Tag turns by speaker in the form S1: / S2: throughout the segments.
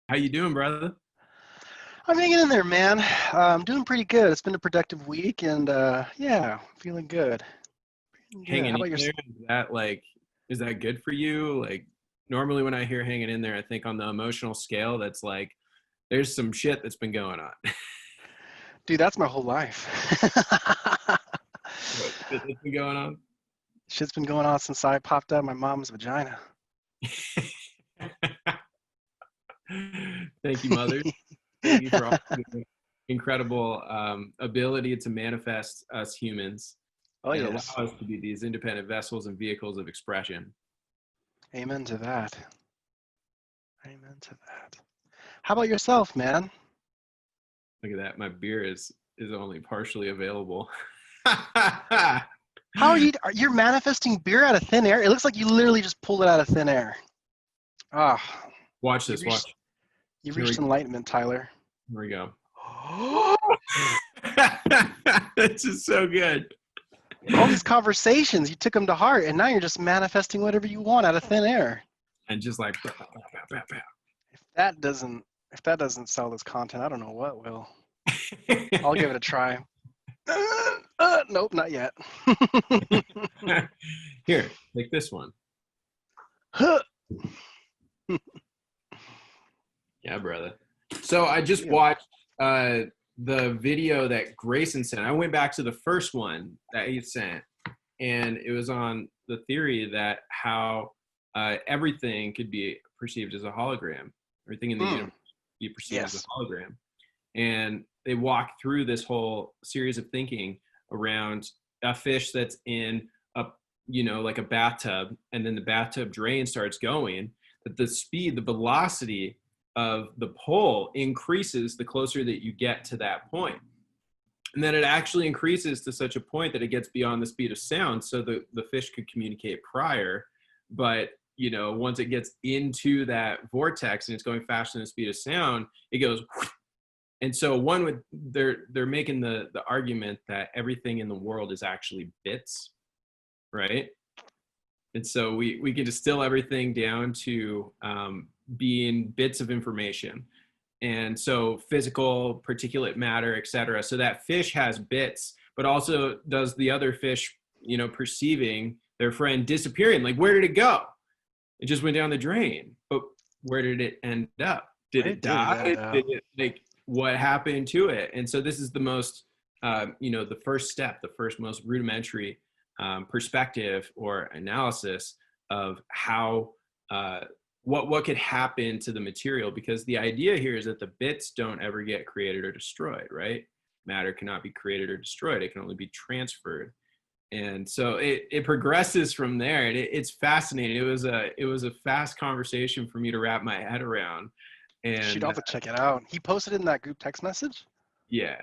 S1: How you doing, brother?
S2: I'm hanging in there, man. I'm doing pretty good. It's been a productive week, and yeah, feeling good. Feeling good.
S1: Hanging
S2: How
S1: in
S2: about
S1: there?
S2: yourself?
S1: Is that good for you? Like, normally when I hear hanging in there, I think on the emotional scale, that's like, there's some shit that's been going on.
S2: Dude, that's my whole life.
S1: What shit that's been going on?
S2: Shit's been going on since I popped out of my mom's vagina.
S1: Thank you, mothers. Thank you for all the incredible ability to manifest us humans
S2: Oh
S1: and allow
S2: yes,
S1: us to be these independent vessels and vehicles of expression.
S2: amen to that. Amen to that. How about yourself, man?
S1: Look at that. My beer is only partially available.
S2: How are you? You're manifesting beer out of thin air. It looks like you literally just pulled it out of thin air. Ah,
S1: Watch
S2: you
S1: this.
S2: reached
S1: Watch.
S2: you
S1: Here we
S2: reached enlightenment, Tyler.
S1: here we go. This is so good.
S2: All these conversations, you took them to heart, and now you're just manifesting whatever you want out of thin air.
S1: And just like pow, pow, pow, pow,
S2: If that doesn't if that doesn't sell as content, I don't know what will. I'll
S1: pow.
S2: give it a try. Nope, not yet.
S1: Here, like this one. Yeah, brother. So I just
S2: Damn.
S1: watched the video that Grayson sent. I went back to the first one that he sent, and it was on the theory that how everything could be perceived as a hologram. Everything in the
S2: Mm,
S1: universe be perceived as a
S2: yes.
S1: hologram. And they walk through this whole series of thinking around a fish that's in a like a bathtub, and then the bathtub drain starts going, that the speed, the velocity of the pull increases the closer that you get to that point. And then it actually increases to such a point that it gets beyond the speed of sound, so the fish could communicate prior. But once it gets into that vortex and it's going faster than the speed of sound, it goes. And so they're making the argument that everything in the world is actually bits, right? And so we can distill everything down to being bits of information. And so physical, particulate matter, et cetera. So that fish has bits, but also does the other fish, perceiving their friend disappearing. Like, where did it go? It just went down the drain. But where did it end up? Did
S2: Where
S1: it
S2: did it
S1: die?
S2: end up?
S1: Did it, like, what happened to it? And so this is the most, the first step, the first most rudimentary perspective or analysis of how what could happen to the material, because the idea here is that the bits don't ever get created or destroyed, right? Matter cannot be created or destroyed, it can only be transferred. And so it progresses from there, and it's fascinating. It was a fast conversation for me to wrap my head around.
S2: Shoot,
S1: And
S2: I'll have to check it out. He posted in that group text message?
S1: yeah,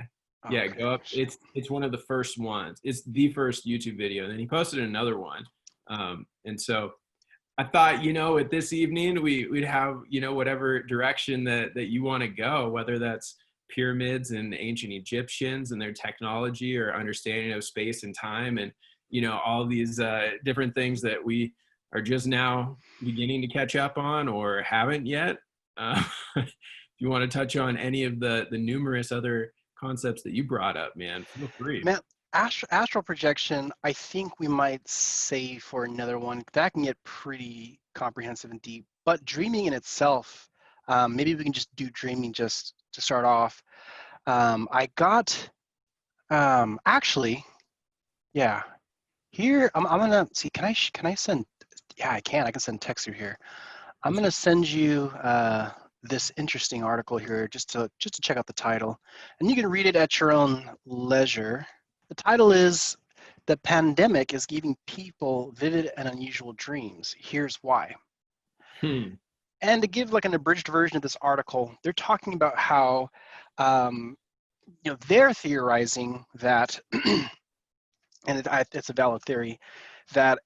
S1: yeah,
S2: Okay.
S1: go up. It's one of the first ones. It's the first YouTube video, and then he posted another one. And so I thought, at this evening we'd have, whatever direction that you want to go, whether that's pyramids and ancient Egyptians and their technology, or understanding of space and time, and all these different things that we are just now beginning to catch up on or haven't yet. If you want to touch on any of the numerous other concepts that you brought up, man, feel free.
S2: Man, astral projection, I think we might save for another one. That can get pretty comprehensive and deep. But dreaming in itself, maybe we can just do dreaming just to start off. I got, actually, yeah. Here, I'm gonna see. Can I send? Yeah, I can. I can send text through here. I'm gonna send you this interesting article here just to check out the title, and you can read it at your own leisure. The title is "The Pandemic is Giving People Vivid and Unusual Dreams. Here's why."
S1: Hmm.
S2: And to give like an abridged version of this article, they're talking about how um, they're theorizing that, and it's a valid theory, that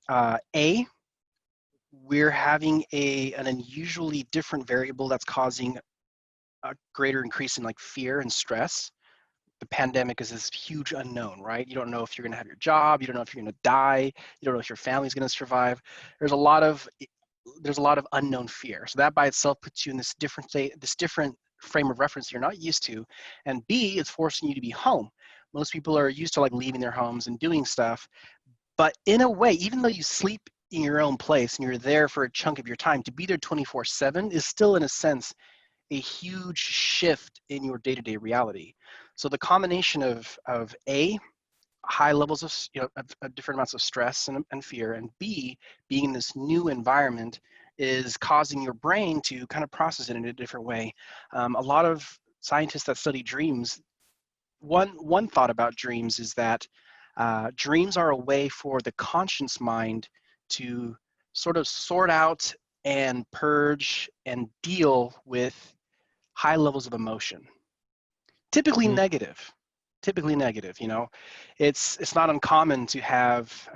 S2: we're having an unusually different variable that's causing a greater increase in like fear and stress. The pandemic is this huge unknown, right? You don't know if you're going to have your job, you don't know if you're going to die, you don't know if your family's going to survive. There's a lot of there's a lot of unknown fear. So that by itself puts you in this different state, this different frame of reference you're not used to. And B, it's forcing you to be home. Most people are used to like leaving their homes and doing stuff. But in a way, even though you sleep in your own place and you're there for a chunk of your time, to be there 24/7 is still, in a sense, a huge shift in your day-to-day reality. So the combination of A, high levels of, of different amounts of stress and fear, and B, being in this new environment is causing your brain to kind of process it in a different way. A lot of scientists that study dreams, one thought about dreams is that dreams are a way for the conscious mind to sort of sort out and purge and deal with high levels of emotion, typically
S1: Mm.
S2: negative. Typically negative. It's not uncommon to have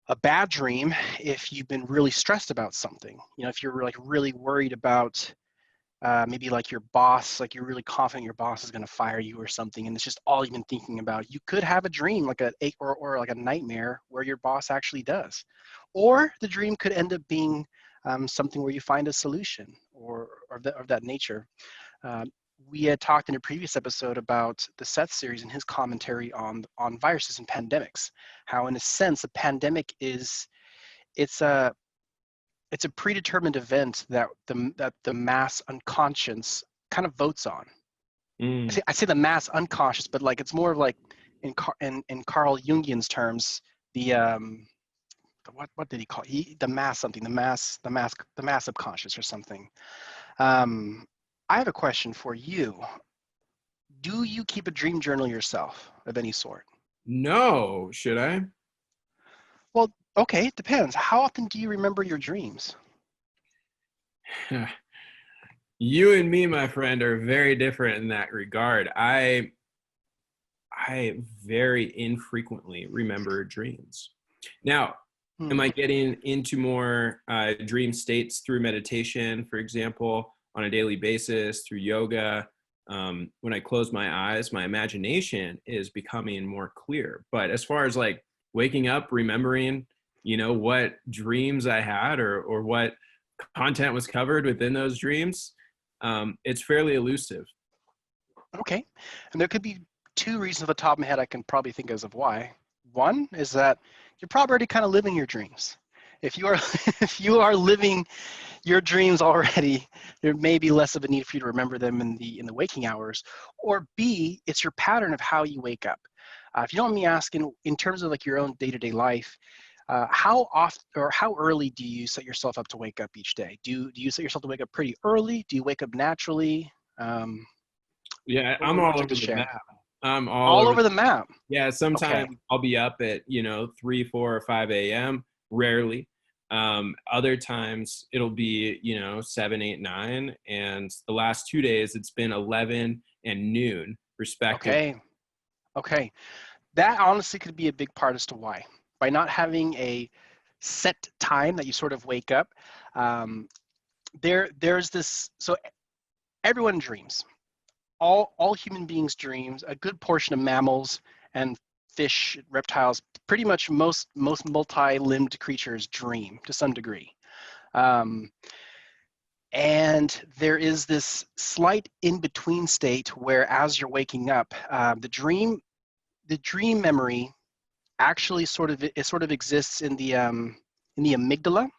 S2: a bad dream if you've been really stressed about something. If you're like really worried about maybe like your boss, like you're really confident your boss is going to fire you or something, and it's just all you've been thinking about. You could have a dream like or like a nightmare where your boss actually does, or the dream could end up being something where you find a solution or of that nature. Uh, we had talked in a previous episode about the Seth series and his commentary on viruses and pandemics. How, in a sense, a pandemic it's a it's a predetermined event that the mass unconscious kind of votes on.
S1: Mm.
S2: I say the mass unconscious, but like it's more of like in Carl Jungian's terms, the what did he call the mass something, the mass subconscious or something. I have a question for you. Do you keep a dream journal yourself of any sort?
S1: No, should I?
S2: Well, okay, it depends. How often do you remember your dreams?
S1: You and me, my friend, are very different in that regard. I very infrequently remember dreams. Now, am
S2: Hmm.
S1: I getting into more dream states through meditation, for example, on a daily basis, through yoga? When I close my eyes, my imagination is becoming more clear. But as far as like waking up, remembering, what dreams I had or what content was covered within those dreams, it's fairly elusive.
S2: Okay. And there could be two reasons off the top of my head I can probably think of why. One is that you're probably already kind of living your dreams. If you are if you are living your dreams already, there may be less of a need for you to remember them in the waking hours. Or B, it's your pattern of how you wake up. If you don't mind me asking, in terms of like your own day-to-day life, how often or how early do you set yourself up to wake up each day? Do you set yourself to wake up pretty early? Do you wake up naturally? Um,
S1: Yeah,
S2: what
S1: I'm
S2: would
S1: all
S2: you like to
S1: over the
S2: share?
S1: map. I'm all
S2: All
S1: over.
S2: over the map.
S1: Yeah,
S2: Okay.
S1: sometimes I'll be up at 3, 4, or 5 a.m. Rarely. Other times it'll be 7, 8, 9, and the last 2 days it's been 11 and noon respectively.
S2: Okay. Okay. That honestly could be a big part as to why. By not having a set time that you sort of wake up, um, there's this. So everyone dreams. All human beings dreams. A good portion of mammals and fish, reptiles, pretty much most multi-limbed creatures dream to some degree. Um, and there is this slight in-between state where, as you're waking up, the dream memory actually sort of exists in the amygdala.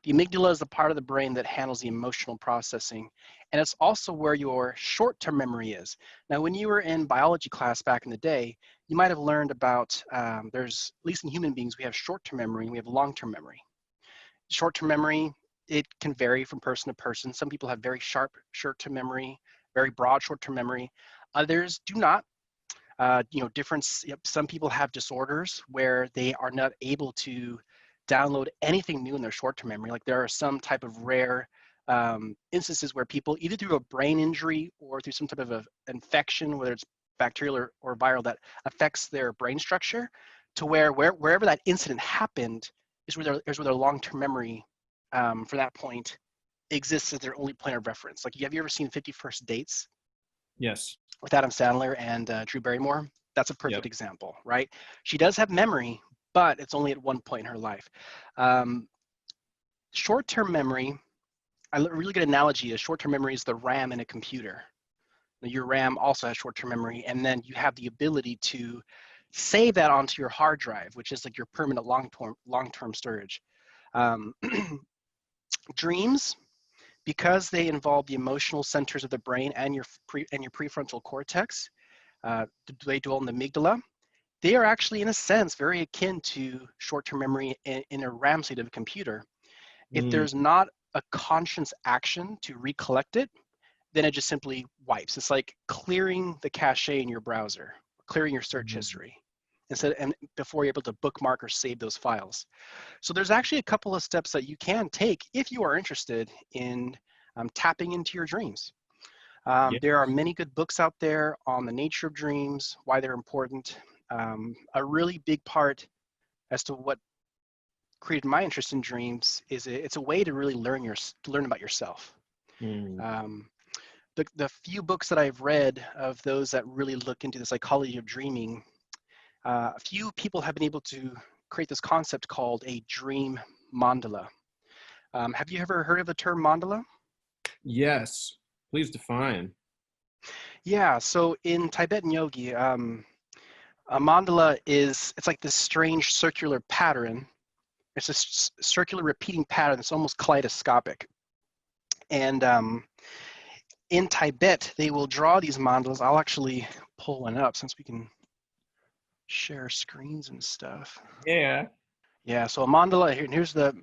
S2: The amygdala is the part of the brain that handles the emotional processing, and it's also where your short-term memory is. Now, when you were in biology class back in the day, you might have learned about there's, at least in human beings, we have short-term memory and we have long-term memory. Short-term memory, it can vary from person to person. Some people have very sharp short-term memory, very broad short-term memory. Others do not. Some people have disorders where they are not able to download anything new in their short-term memory. Like there are some type of rare instances where people, either through a brain injury or through some type of infection, whether it's bacterial or viral, that affects their brain structure, to wherever that incident happened is where their long-term memory for that point exists as their only point of reference. Like, have you ever seen 50 First Dates
S1: Yes.
S2: with Adam Sandler and Drew Barrymore? That's a
S1: Yep.
S2: perfect example, right? She does have memory, but it's only at one point in her life. Um, Short-term memory, a really good analogy is short-term memory is the RAM in a computer. Your RAM also has short-term memory, and then you have the ability to save that onto your hard drive, which is like your permanent long-term storage. Um, dreams, because they involve the emotional centers of the brain and your prefrontal cortex, they dwell in the amygdala. They are actually, in a sense, very akin to short-term memory in a RAM state of a computer. If
S1: Mm,
S2: there's not a conscious action to recollect it, then it just simply wipes. It's like clearing the cache in your browser, clearing your search
S1: mm.
S2: history, and before you're able to bookmark or save those files. So there's actually a couple of steps that you can take if you are interested in tapping into your dreams.
S1: Yeah.
S2: There are many good books out there on the nature of dreams, why they're important. A really big part as to what created my interest in dreams is it's a way to really learn about yourself.
S1: Mm.
S2: Um, the few books that I've read of those that really look into the psychology of dreaming, a few people have been able to create this concept called a dream mandala. Have you ever heard of the term mandala?
S1: Yes. Please define.
S2: Yeah, so in Tibetan yogi, a mandala it's like this strange circular pattern. It's a circular repeating pattern that's almost kaleidoscopic. And in Tibet, they will draw these mandalas. I'll actually pull one up since we can share screens and stuff.
S1: Yeah.
S2: Yeah, so a mandala, here's the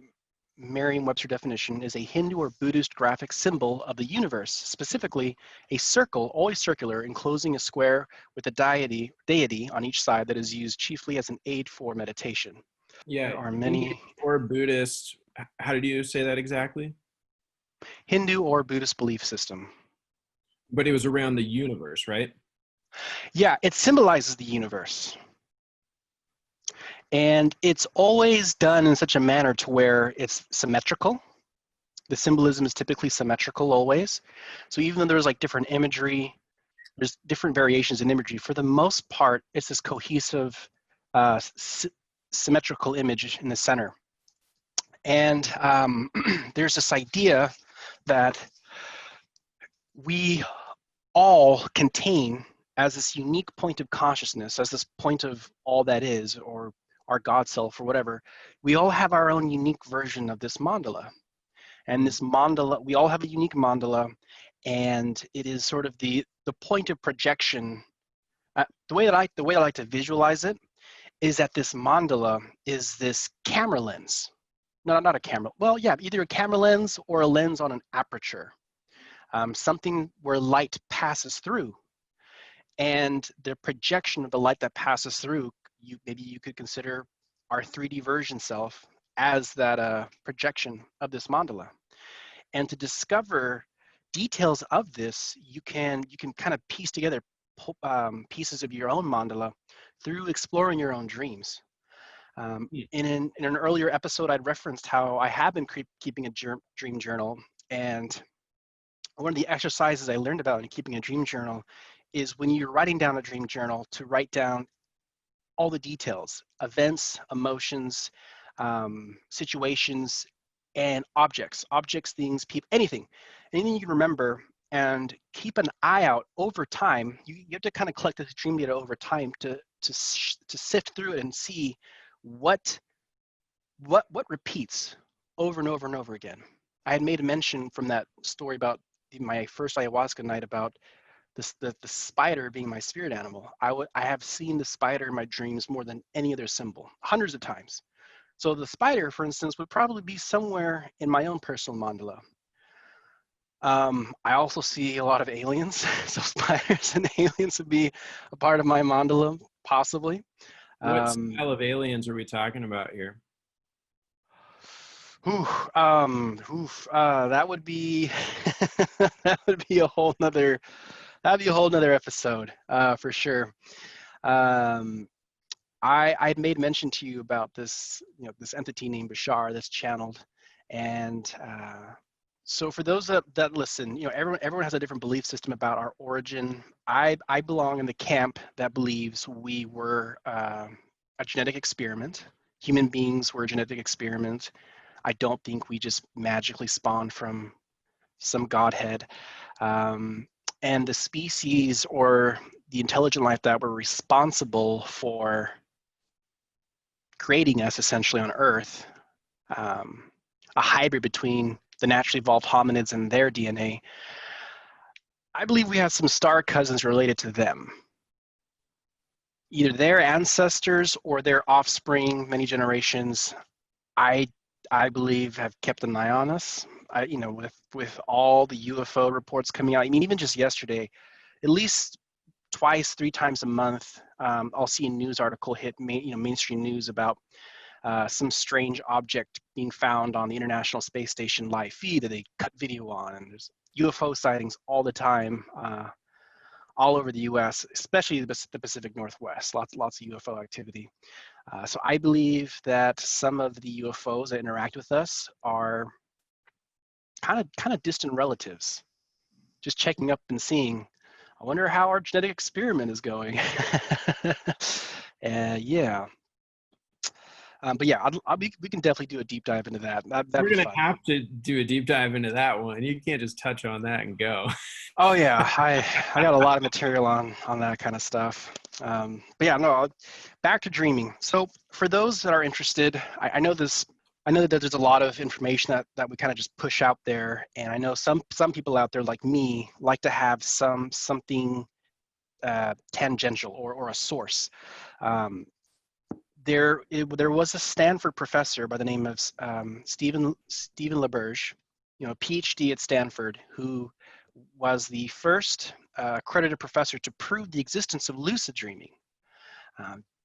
S2: Merriam-Webster definition, is a Hindu or Buddhist graphic symbol of the universe, specifically a circle, always circular, enclosing a square with a deity on each side that is used chiefly as an aid for meditation.
S1: Yeah.
S2: There are
S1: Hindu
S2: many
S1: or Buddhist. How did you say that exactly?
S2: Hindu or Buddhist belief system.
S1: But it was around the universe, right?
S2: Yeah, it symbolizes the universe. And it's always done in such a manner to where it's symmetrical. The symbolism is typically symmetrical always. So even though there's like different imagery, there's different variations in imagery. For the most part, it's this cohesive, symmetrical image in the center. And there's this idea that we all contain as this unique point of consciousness, as this point of all that is, or our God self, or whatever. We all have our own unique version of this mandala. And
S1: Mm.
S2: this mandala, we all have a unique mandala, and it is sort of the point of projection. The way that I like to visualize it is that this mandala is this camera lens. No, not a camera. Well, yeah, either a camera lens or a lens on an aperture. Something where light passes through, and the projection of the light that passes through, maybe you could consider our 3D version self as that projection of this mandala. And to discover details of this, you can kind of piece together pieces of your own mandala through exploring your own dreams.
S1: Mm.
S2: In an earlier episode, I'd referenced how I have been keeping a dream journal, and one of the exercises I learned about in keeping a dream journal is when you're writing down a dream journal to write down all the details, events, emotions, situations, and objects, things, people, anything you can remember, and keep an eye out over time. You have to kind of collect this dream data over time to sift through it and see what repeats over and over and over again. I had made a mention from that story about my first ayahuasca night about the spider being my spirit animal. I have seen the spider in my dreams more than any other symbol, hundreds of times. So the spider, for instance, would probably be somewhere in my own personal mandala. I also see a lot of aliens, so spiders and aliens would be a part of my mandala, possibly.
S1: What
S2: Um,
S1: style of aliens are we talking about here?
S2: that would be that would be a whole nother episode for sure. Um, I'd made mention to you about this, this entity named Bashar that's channeled, and so for those that listen, everyone has a different belief system about our origin. I belong in the camp that believes we were a genetic experiment. Human beings were a genetic experiment. I don't think we just magically spawned from some godhead. And the species or the intelligent life that were responsible for creating us essentially on Earth, a hybrid between the naturally evolved hominids and their DNA, I believe we have some star cousins related to them. Either their ancestors or their offspring, many generations, I I believe have kept an eye on us. With all the UFO reports coming out, I mean, even just yesterday, at least twice, 3 times a month, I'll see a news article hit mainstream news about some strange object being found on the International Space Station live feed that they cut video on, and there's UFO sightings all the time, all over the U.S., especially the Pacific Northwest. Lots of UFO activity. So I believe that some of the UFOs that interact with us are kind of distant relatives, just checking up and seeing. I wonder how our genetic experiment is going. Yeah. But yeah, we can definitely do a deep dive into that. That'd
S1: We're
S2: be
S1: gonna
S2: fun.
S1: have to do a deep dive into that one. You can't just touch on that and go.
S2: Oh yeah, I got a lot of material on that kind of stuff. But yeah, no, back to dreaming. So for those that are interested, I know this. I know that there's a lot of information that we kind of just push out there, and I know some people out there like me like to have something tangential or a source. Um, there was a Stanford professor by the name of Stephen LaBerge, PhD at Stanford, who was the first accredited professor to prove the existence of lucid dreaming.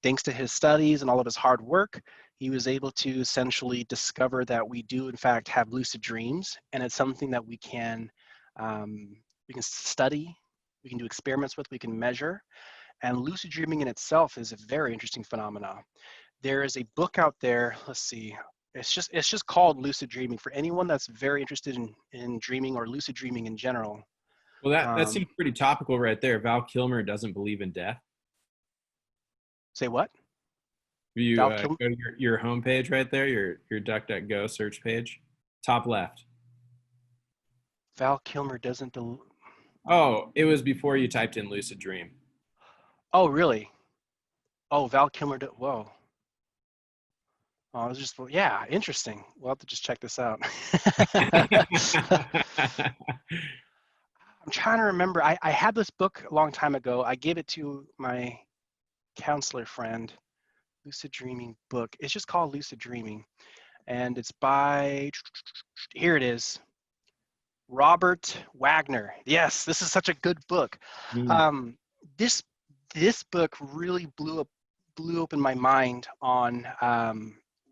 S2: Thanks to his studies and all of his hard work, he was able to essentially discover that we do in fact have lucid dreams, and it's something that we can study, we can do experiments with, we can measure. And lucid dreaming in itself is a very interesting phenomenon. There is a book out there, let's see, it's just called Lucid Dreaming for anyone that's very interested in dreaming or lucid dreaming in general.
S1: Well, that seems
S2: Um,
S1: pretty topical right there. Val Kilmer doesn't believe in death.
S2: Say what?
S1: If you
S2: Val Kilmer?
S1: go to your homepage right there, your DuckDuckGo search page, top left.
S2: Val Kilmer doesn't believe.
S1: Oh, it was before you typed in lucid dream.
S2: Oh, really? Oh, Val Kilmer. Whoa. Oh, I was just, yeah, interesting. We'll have to just check this out. I'm trying to remember. I had this book a long time ago. I gave it to my counselor friend, Lucid Dreaming book. It's just called Lucid Dreaming. And it's by, here it is, Robert Wagner. Yes, this is such a good book.
S1: Mm.
S2: Um, this this book really blew open my mind on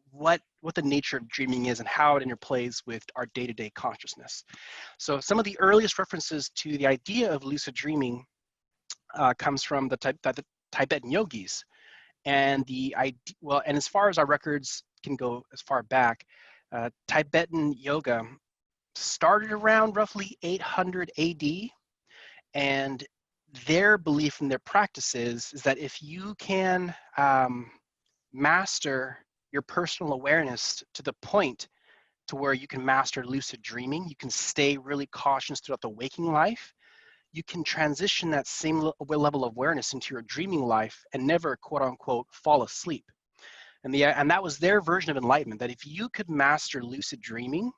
S2: what the nature of dreaming is and how it interplays with our day-to-day consciousness. So some of the earliest references to the idea of lucid dreaming comes from the Tibetan yogis, and and as far as our records can go as far back, Tibetan yoga started around roughly 800 AD, and their belief and their practices is that if you can master your personal awareness to the point to where you can master lucid dreaming, you can stay really cautious throughout the waking life, you can transition that same level of awareness into your dreaming life and never, quote unquote, fall asleep. And that was their version of enlightenment, that if you could master lucid dreaming,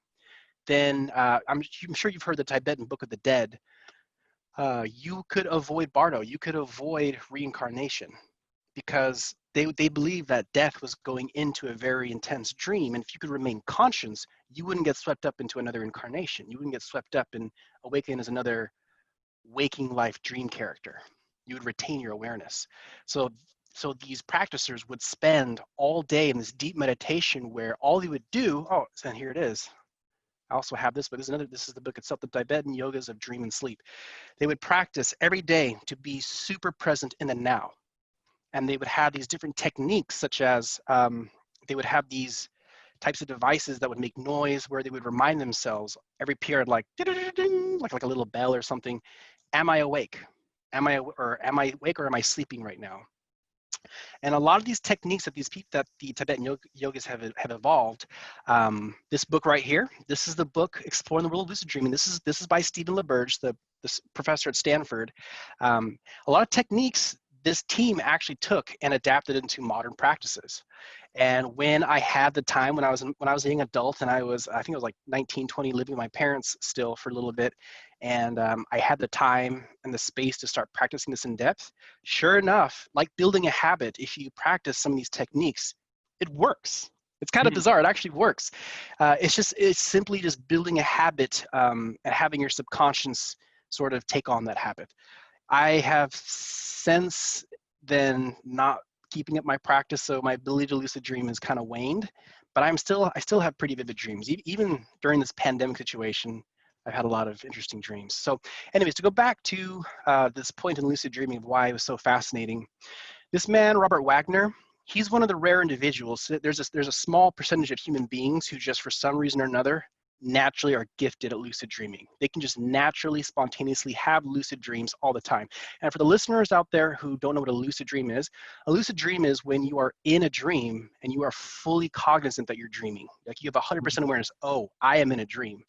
S2: then I'm sure you've heard the Tibetan Book of the Dead. You could avoid Bardo, you could avoid reincarnation, because they believe that death was going into a very intense dream, and if you could remain conscious, you wouldn't get swept up into another incarnation. You wouldn't get swept up and awaken as another waking life dream character. You would retain your awareness. So these practitioners would spend all day in this deep meditation where all they would do, oh, and here it is. I also have this, but this is the book itself, the Tibetan Yogas of Dream and Sleep. They would practice every day to be super present in the now. And they would have these different techniques, such as they would have these types of devices that would make noise where they would remind themselves every period, like like a little bell or something. Am I awake? Am I awake or am I sleeping right now? And a lot of these techniques that these people that the Tibetan yogis have evolved. This book right here, this is the book Exploring the World of Lucid Dreaming. This is by Stephen LaBerge, the professor at Stanford. A lot of techniques this team actually took and adapted into modern practices. And when I had the time, when I was a young adult, and I think I was like 19, 20, living with my parents still for a little bit, and I had the time and the space to start practicing this in depth. Sure enough, like building a habit, if you practice some of these techniques, it works. It's kind of
S1: Mhm.
S2: bizarre. It actually works. It's simply just building a habit and having your subconscious sort of take on that habit. I have since then not keeping up my practice, so my ability to lucid dream has kind of waned. But I still have pretty vivid dreams. Even during this pandemic situation, I've had a lot of interesting dreams. So, anyways, to go back to this point in lucid dreaming of why it was so fascinating, this man, Robert Wagner, he's one of the rare individuals. There's a small percentage of human beings who just for some reason or another naturally are gifted at lucid dreaming. They can just naturally, spontaneously have lucid dreams all the time. And for the listeners out there who don't know what a lucid dream is when you are in a dream and you are fully cognizant that you're dreaming. Like you have 100% awareness, oh, I am in a dream.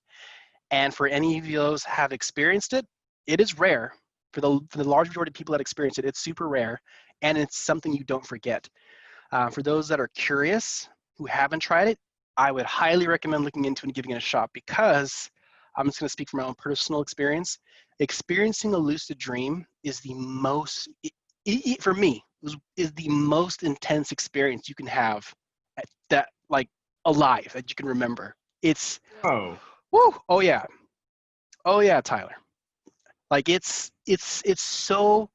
S2: And for any of those have experienced it, it is rare. For the large majority of people that experience it, it's super rare, and it's something you don't forget. For those that are curious, who haven't tried it, I would highly recommend looking into and giving it a shot because I'm just going to speak from my own personal experience. Experiencing a lucid dream is the most, for me, is the most intense experience you can have that, like, alive that you can remember. It's,
S1: Oh,
S2: woo, oh yeah, Tyler. Like it's so.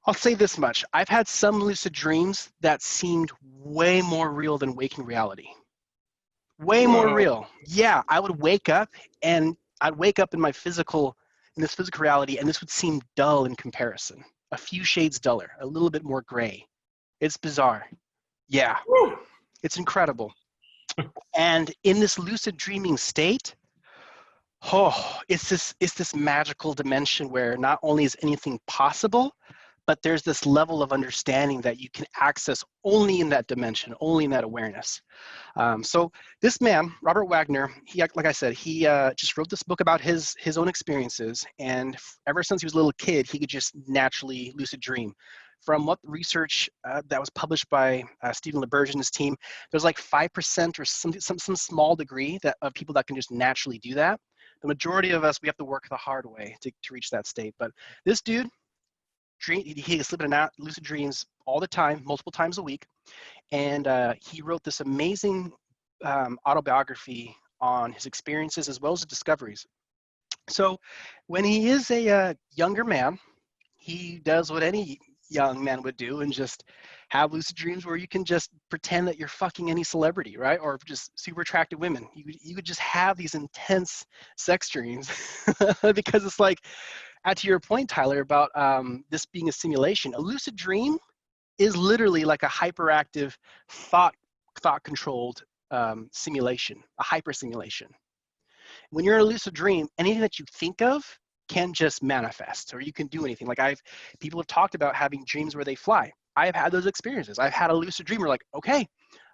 S2: I'll say this much: I've had some lucid dreams that seemed way more real than waking reality. Way more
S1: whoa.
S2: real. Yeah, I would wake up and I'd wake up in this physical reality, and this would seem dull in comparison. A few shades duller, a little bit more gray. It's bizarre. Yeah,
S1: Woo.
S2: it's incredible. And in this lucid dreaming state, oh, it's this magical dimension where not only is anything possible, but there's this level of understanding that you can access only in that dimension, only in that awareness. So this man, Robert Wagner, he, like I said, he just wrote this book about his own experiences, and ever since he was a little kid, he could just naturally lucid dream. From what research that was published by Stephen LaBerge and his team, there's like 5% or some small degree that of people that can just naturally do that. The majority of us, we have to work the hard way to reach that state. But this dude, he was sleeping in lucid dreams all the time, multiple times a week, and he wrote this amazing autobiography on his experiences as well as his discoveries. So when he is a younger man, he does what any young man would do and just have lucid dreams where you can just pretend that you're fucking any celebrity, right? Or just super attractive women. You could just have these intense sex dreams because it's like, to your point, Tyler, about this being a simulation, a lucid dream is literally like a hyperactive thought controlled simulation, a hyper simulation. When you're in a lucid dream, anything that you think of can just manifest, or you can do anything. Like people have talked about having dreams where they fly. I have had those experiences. I've had a lucid dream where, like, okay,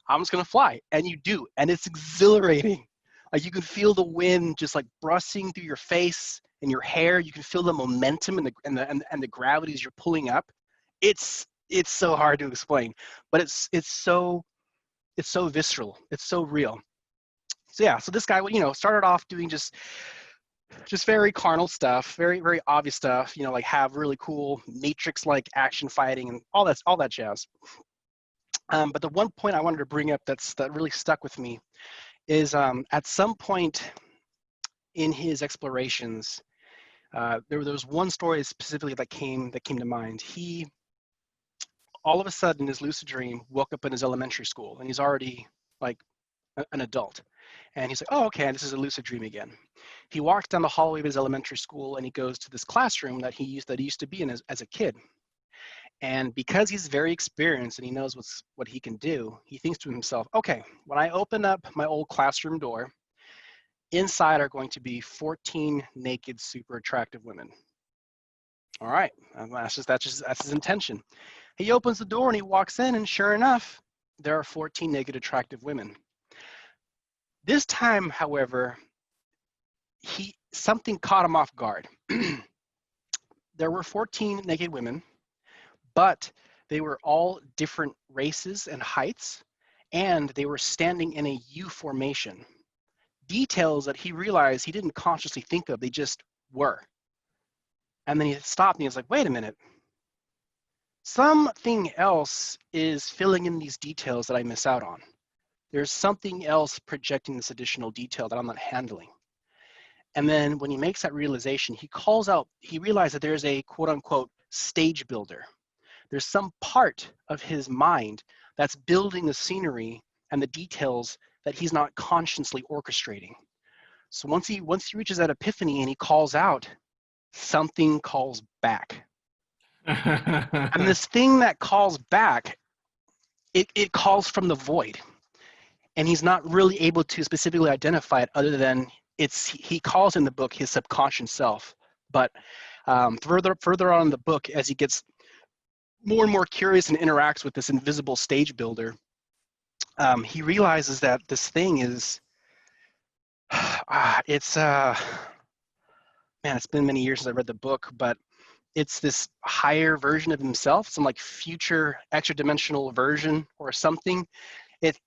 S2: I'm just gonna fly, and you do, and it's exhilarating. Like you can feel the wind just like brushing through your face and your hair. You can feel the momentum and the gravities you're pulling up. It's so hard to explain, but it's so visceral. It's so real. So yeah, so this guy, started off doing just very carnal stuff, very obvious stuff. Like have really cool Matrix-like action fighting and all that jazz. But the one point I wanted to bring up that really stuck with me is at some point in his explorations, there was one story specifically that came to mind. He all of a sudden in his lucid dream woke up in his elementary school, and he's already like an adult. And he's like, oh, okay, this is a lucid dream again. He walks down the hallway of his elementary school and he goes to this classroom that he used to be in as a kid. And because he's very experienced and he knows what he can do, he thinks to himself, okay, when I open up my old classroom door, inside are going to be 14 naked, super attractive women. All right. That's his intention. He opens the door and he walks in, and sure enough, there are 14 naked attractive women. This time, however, something caught him off guard. There were 14 naked women, but they were all different races and heights, and they were standing in a U formation. Details that he realized he didn't consciously think of, they just were. And then he stopped and he was like, wait a minute. Something else is filling in these details that I miss out on. There's something else projecting this additional detail that I'm not handling. And then when he makes that realization, he realized that there's a quote unquote stage builder. There's some part of his mind that's building the scenery and the details that he's not consciously orchestrating. So once he reaches that epiphany and he calls out, something calls back. And this thing that calls back, it calls from the void. And he's not really able to specifically identify it other than he calls in the book his subconscious self. But further on in the book, as he gets more and more curious and interacts with this invisible stage builder, he realizes that this thing is, it's been many years since I read the book, but it's this higher version of himself, some like future extra dimensional version or something.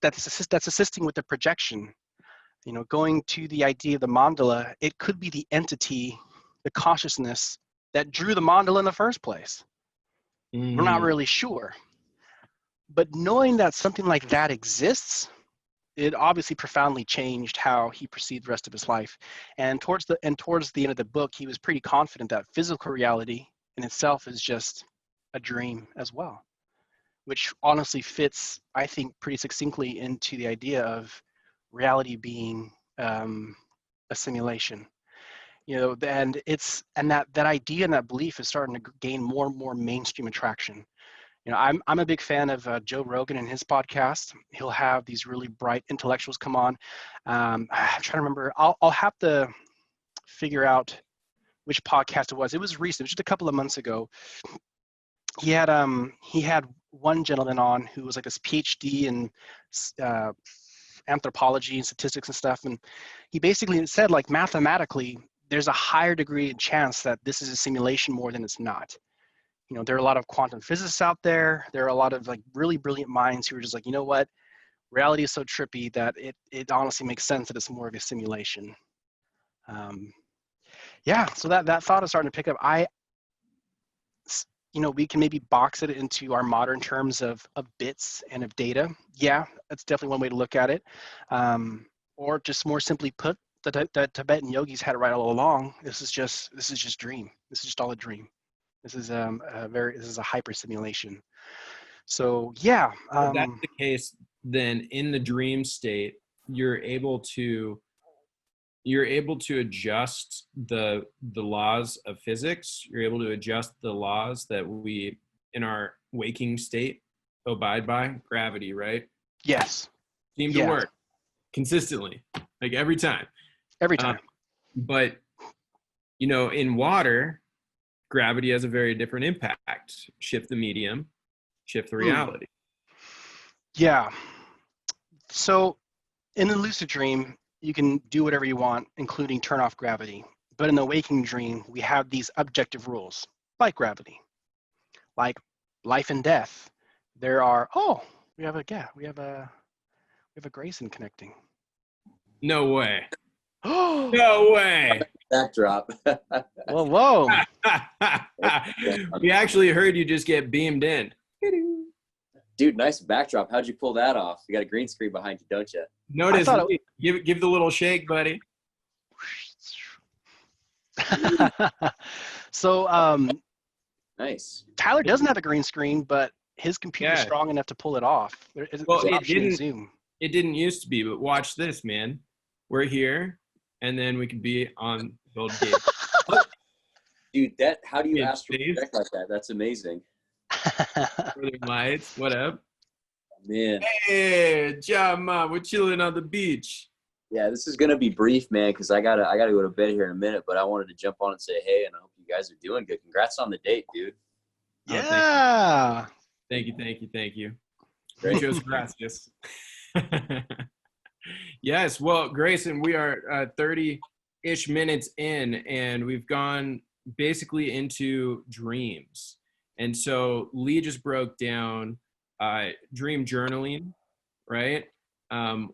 S2: That's assisting with the projection. Going to the idea of the mandala, it could be the entity, the consciousness that drew the mandala in the first place. We're not really sure. But knowing that something like that exists, it obviously profoundly changed how he perceived the rest of his life. And towards the end of the book, he was pretty confident that physical reality in itself is just a dream as well, which honestly fits, I think, pretty succinctly into the idea of reality being a simulation. And that idea and that belief is starting to gain more and more mainstream attraction. I'm a big fan of Joe Rogan and his podcast. He'll have these really bright intellectuals come on. I'm trying to remember. I'll have to figure out which podcast it was. It was recent, just a couple of months ago. He had one gentleman on who was like this PhD in anthropology and statistics and stuff, and he basically said, like, mathematically, there's a higher degree of chance that this is a simulation more than it's not. There are a lot of quantum physicists out there. There are a lot of like really brilliant minds who are just like, you know what, reality is so trippy that it honestly makes sense that it's more of a simulation. So that thought is starting to pick up. We can maybe box it into our modern terms of bits and of data. Yeah, that's definitely one way to look at it. Or just more simply put, the Tibetan yogis had it right all along. This is just dream. This is just all a dream. This is a hyper simulation. So yeah.
S1: If that's the case, then in the dream state, you're able to adjust the laws of physics. You're able to adjust the laws that we in our waking state abide by. Gravity, right?
S2: Yes.
S1: Seem to work consistently, like every time. But in water, gravity has a very different impact. Shift the medium, shift the reality.
S2: Yeah. So in the lucid dream, you can do whatever you want, including turn off gravity. But in the waking dream, we have these objective rules, like gravity, like life and death. There are, we have a Grayson connecting.
S1: No way. No way.
S3: Backdrop.
S2: Whoa.
S1: We actually heard you just get beamed in.
S3: Dude, nice backdrop. How'd you pull that off? You got a green screen behind you, don't you?
S1: Notice, give the little shake, buddy.
S2: So,
S3: nice.
S2: Tyler doesn't have a green screen, but his computer is strong enough to pull it off.
S1: It didn't used to be, but watch this, man. We're here, and then we could be on the old gate.
S3: Dude, how do you astral project like that? That's amazing.
S1: Northern Lights, what up?
S3: Man.
S1: Hey, Jama, we're chilling on the beach.
S3: Yeah, this is gonna be brief, man, because I gotta go to bed here in a minute. But I wanted to jump on and say hey, and I hope you guys are doing good. Congrats on the date, dude.
S1: Oh,
S2: Yeah.
S1: thank you.
S3: Great.
S1: Muchos gracias. Yes, well, Grayson, we are 30-ish minutes in, and we've gone basically into dreams. And so Lee just broke down dream journaling, right?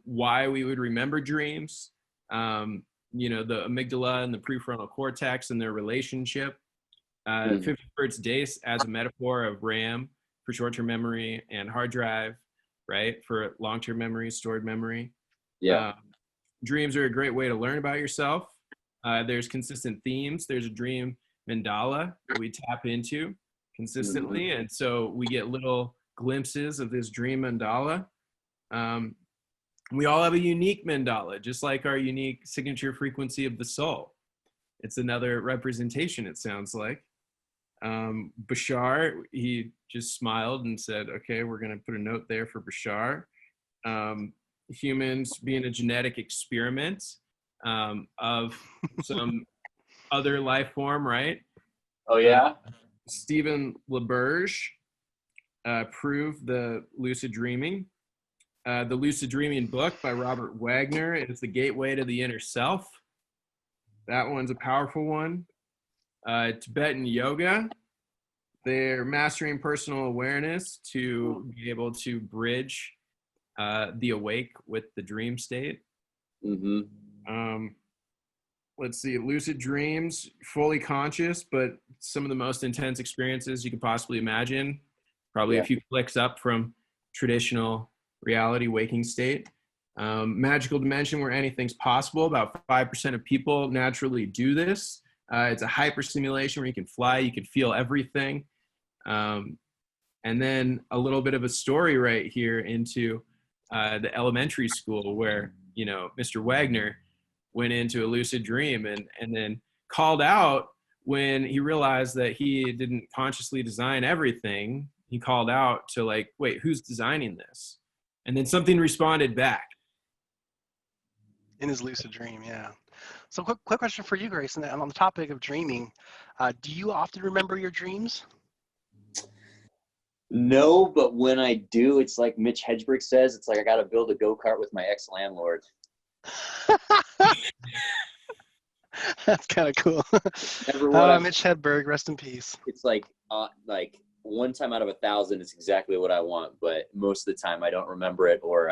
S1: Why we would remember dreams, the amygdala and the prefrontal cortex and their relationship. 50 Hertz days as a metaphor of RAM for short-term memory and hard drive, right? For long-term memory, stored memory.
S3: Yeah.
S1: Dreams are a great way to learn about yourself. There's consistent themes. There's a dream mandala that we tap into consistently. And so we get little glimpses of this dream mandala. We all have a unique mandala, just like our unique signature frequency of the soul. It's another representation, it sounds like. Bashar, he just smiled and said, okay, we're going to put a note there for Bashar. Humans being a genetic experiment of some other life form, right?
S3: Oh, yeah?
S1: Stephen LaBerge proved the lucid dreaming. The Lucid Dreaming book by Robert Wagner is The Gateway to the Inner Self. That one's a powerful one. Tibetan yoga, they're mastering personal awareness to be able to bridge the awake with the dream state. Let's see, lucid dreams, fully conscious, but some of the most intense experiences you could possibly imagine. Probably a few clicks up from traditional reality waking state. Magical dimension where anything's possible. About 5% of people naturally do this. It's a hyper simulation where you can fly, you can feel everything. And then a little bit of a story right here into the elementary school where, Mr. Wagner went into a lucid dream and then called out when he realized that he didn't consciously design everything. He called out to like, wait, who's designing this? And then something responded back.
S2: In his lucid dream, yeah. So quick question for you, Grayson, on the topic of dreaming. Do you often remember your dreams?
S3: No, but when I do, it's like Mitch Hedberg says, it's like I got to build a go-kart with my ex-landlord.
S2: That's kind of cool. Mitch Hedberg, rest in peace.
S3: It's like one time out of 1,000, it's exactly what I want, but most of the time I don't remember it, or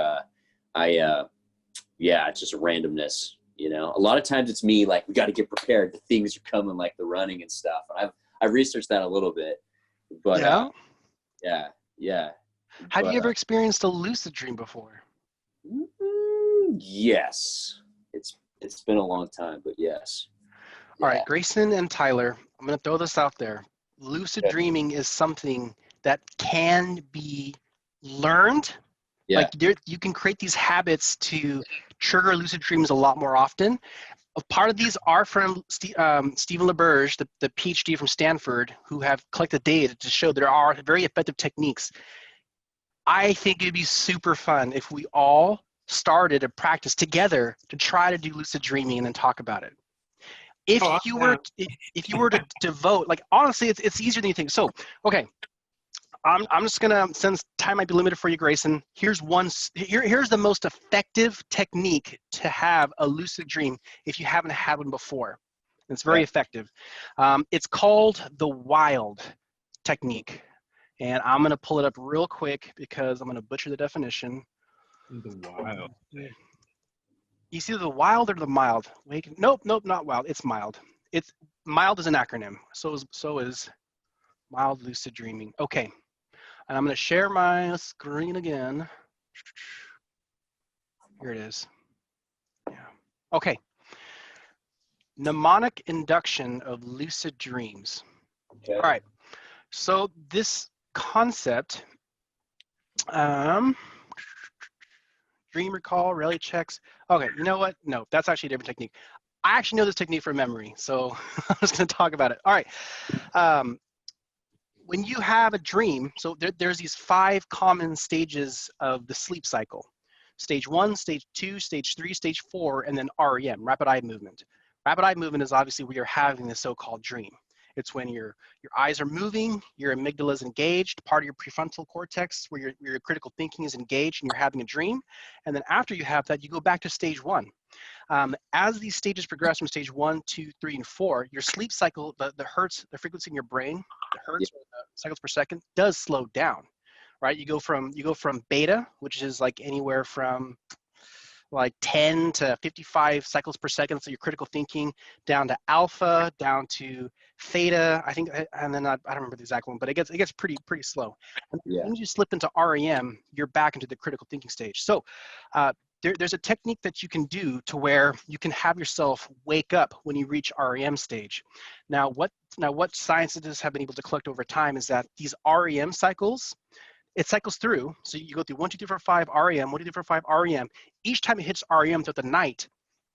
S3: it's just randomness. A lot of times it's me like, we got to get prepared. The things are coming, like the running and stuff. And I've researched that a little bit, but yeah.
S2: Have you ever experienced a lucid dream before?
S3: Yes. It's been a long time, but yes.
S2: All right, Grayson and Tyler, I'm going to throw this out there. Lucid dreaming is something that can be learned.
S3: Yeah.
S2: Like you can create these habits to trigger lucid dreams a lot more often. A part of these are from Stephen LaBerge, the PhD from Stanford, who have collected data to show there are very effective techniques. I think it'd be super fun if we all started a practice together to try to do lucid dreaming and then talk about it. If you were to devote, like, honestly, it's easier than you think. So, okay, I'm just gonna, since time might be limited for you, Grayson, here's the most effective technique to have a lucid dream if you haven't had one before. It's very effective. It's called the WILD technique. And I'm gonna pull it up real quick because I'm gonna butcher the definition.
S1: The WILD.
S2: You see the WILD or the mild? Nope, not WILD. It's mild. It's mild is an acronym. So is mild lucid dreaming. Okay, and I'm going to share my screen again. Here it is. Yeah. Okay. Mnemonic induction of lucid dreams.
S3: Okay.
S2: All right. So this concept, dream recall, reality checks. Okay, you know what? No, that's actually a different technique. I actually know this technique from memory, so I'm just going to talk about it. All right. When you have a dream, so there's these 5 common stages of the sleep cycle. Stage 1, stage 2, stage 3, stage 4, and then REM, rapid eye movement. Rapid eye movement is obviously where you're having the so-called dream. It's when your eyes are moving, your amygdala is engaged, part of your prefrontal cortex where your critical thinking is engaged, and you're having a dream. And then after you have that, you go back to stage one. As these stages progress from stage 1, 2, 3, and 4, your sleep cycle, the hertz, the frequency in your brain, the hertz, or the cycles per second, does slow down, right? You go from beta, which is like anywhere from like 10 to 55 cycles per second, so your critical thinking, down to alpha, down to theta, I think, and then I don't remember the exact one, but it gets pretty slow. And as soon as you slip into REM, you're back into the critical thinking stage. So there's a technique that you can do to where you can have yourself wake up when you reach REM stage. Now what scientists have been able to collect over time is that these REM cycles, it cycles through. So you go through 1, 2, 3, 4, 5 REM, 1, 2, 3, 4, 5 REM. Each time it hits REM throughout the night,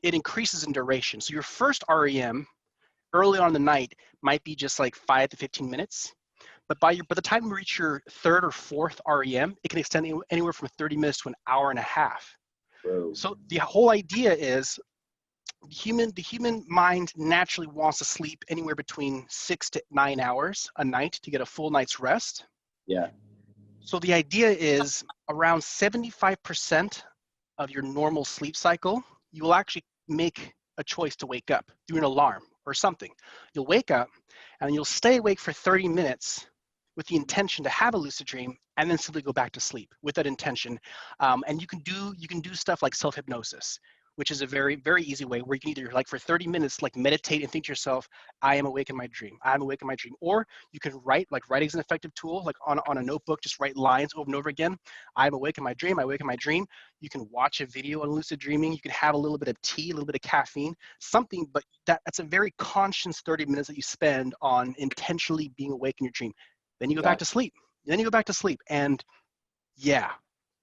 S2: it increases in duration. So your first REM early on in the night might be just like 5 to 15 minutes. But by the time you reach your third or fourth REM, it can extend anywhere from 30 minutes to an hour and a half.
S3: Whoa.
S2: So the whole idea is the human mind naturally wants to sleep anywhere between 6 to 9 hours a night to get a full night's rest.
S3: Yeah.
S2: So the idea is around 75% of your normal sleep cycle, you will actually make a choice to wake up through an alarm or something. You'll wake up and you'll stay awake for 30 minutes with the intention to have a lucid dream, and then simply go back to sleep with that intention. And you can do stuff like self-hypnosis, which is a very, very easy way where you can either, like, for 30 minutes, like, meditate and think to yourself, I am awake in my dream. I am awake in my dream. Or you can write, like, writing is an effective tool, like on a notebook, just write lines over and over again. I am awake in my dream. I awake in my dream. You can watch a video on lucid dreaming. You can have a little bit of tea, a little bit of caffeine, something, but that's a very conscious 30 minutes that you spend on intentionally being awake in your dream. Then you go back to sleep. Then you go back to sleep. And yeah,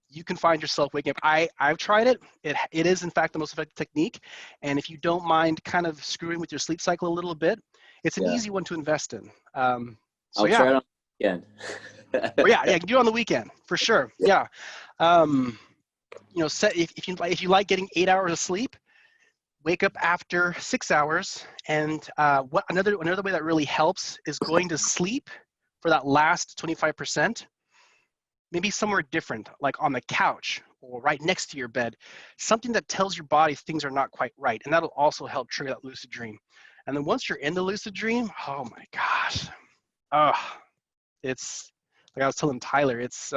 S2: you can find yourself waking up. I've tried it. It is, in fact, the most effective technique. And if you don't mind kind of screwing with your sleep cycle a little bit, it's an easy one to invest in.
S3: I'll try it on the weekend.
S2: Yeah, you can do it on the weekend for sure. Yeah. You know, if you like getting 8 hours of sleep, wake up after 6 hours. And another way that really helps is going to sleep for that last 25%. Maybe somewhere different, like on the couch or right next to your bed, something that tells your body things are not quite right. And that'll also help trigger that lucid dream. And then once you're in the lucid dream, oh my gosh. It's like I was telling Tyler, it's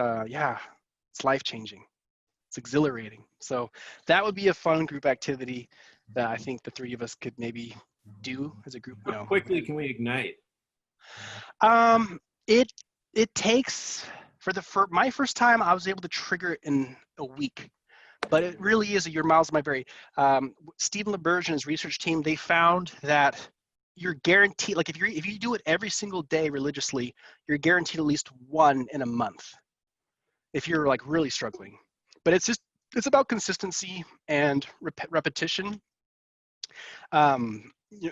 S2: life-changing. It's exhilarating. So that would be a fun group activity that I think the three of us could maybe do as a group.
S1: How quickly can we ignite?
S2: It takes, for my first time, I was able to trigger it in a week, but it really is your miles might vary. Stephen LeBurge and his research team, they found that you're guaranteed, like if you do it every single day religiously, you're guaranteed at least one in a month if you're like really struggling. But it's about consistency and repetition. You know,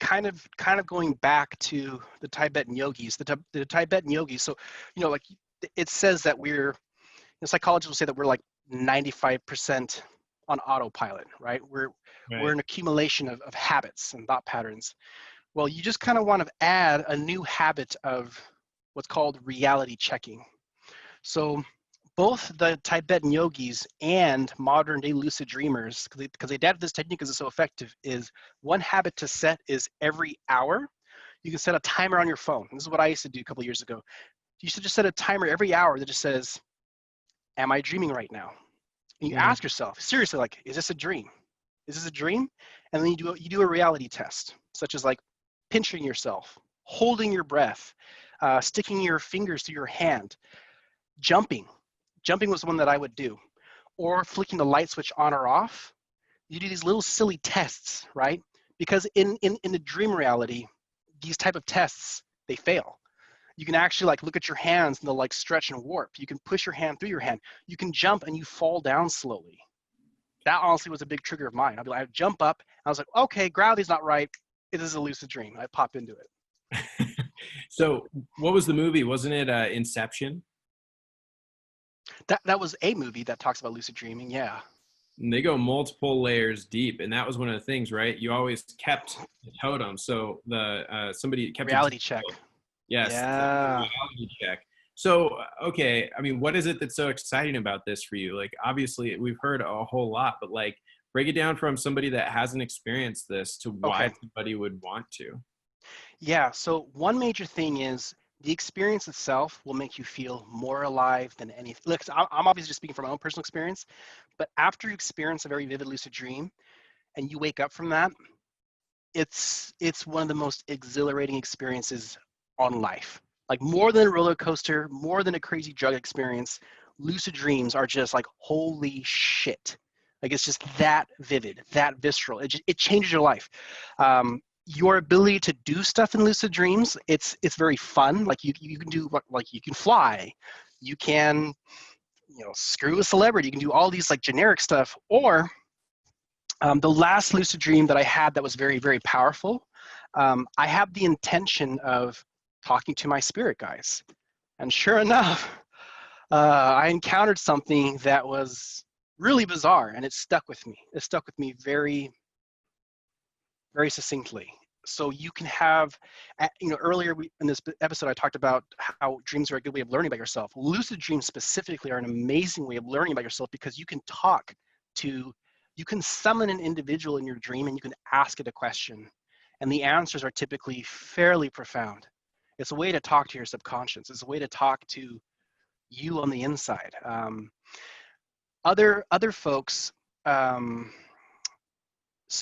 S2: kind of going back to the Tibetan yogis, the Tibetan yogis. So, you know, like it says that psychologists will say that we're like 95% on autopilot, right? We're an accumulation of habits and thought patterns. Well, you just kind of want to add a new habit of what's called reality checking. So both the Tibetan yogis and modern day lucid dreamers, because they adapted this technique because it's so effective, is one habit to set is every hour. You can set a timer on your phone. This is what I used to do a couple of years ago. You used to just set a timer every hour that just says, am I dreaming right now? And you ask yourself, seriously, like, is this a dream? Is this a dream? And then you do a reality test, such as like pinching yourself, holding your breath, sticking your fingers through your hand, jumping. Jumping was the one that I would do, or flicking the light switch on or off. You do these little silly tests, right? Because in the dream reality, these type of tests, they fail. You can actually like look at your hands and they'll like stretch and warp. You can push your hand through your hand. You can jump and you fall down slowly. That honestly was a big trigger of mine. I'd jump up, and I was like, okay, gravity's not right. It is a lucid dream. I pop into it.
S1: So what was the movie? Wasn't it Inception?
S2: That was a movie that talks about lucid dreaming, yeah.
S1: And they go multiple layers deep, and that was one of the things, right? You always kept the totem, so the somebody kept a
S2: Reality check.
S1: journal. Yes, the
S2: Yeah.
S1: reality check. So, okay, I mean, what is it that's so exciting about this for you? Like, obviously, we've heard a whole lot, but like, break it down from somebody that hasn't experienced this to why
S2: Okay.
S1: somebody would want to.
S2: Yeah. So one major thing is the experience itself will make you feel more alive than anything. Look, I'm obviously just speaking from my own personal experience, but after you experience a very vivid lucid dream and you wake up from that, it's one of the most exhilarating experiences on life. Like more than a roller coaster, more than a crazy drug experience, lucid dreams are just like holy shit. Like it's just that vivid, that visceral. It changes your life. Your ability to do stuff in lucid dreams, it's very fun. Like you can do like you can fly, you can screw a celebrity, you can do all these like generic stuff, or the last lucid dream that I had that was very, very powerful, I have the intention of talking to my spirit guides. And sure enough, I encountered something that was really bizarre, and it stuck with me. It stuck with me very, very succinctly. So you can have, earlier in this episode, I talked about how dreams are a good way of learning about yourself. Lucid dreams specifically are an amazing way of learning about yourself because you can you can summon an individual in your dream and you can ask it a question. And the answers are typically fairly profound. It's a way to talk to your subconscious. It's a way to talk to you on the inside. Other folks, so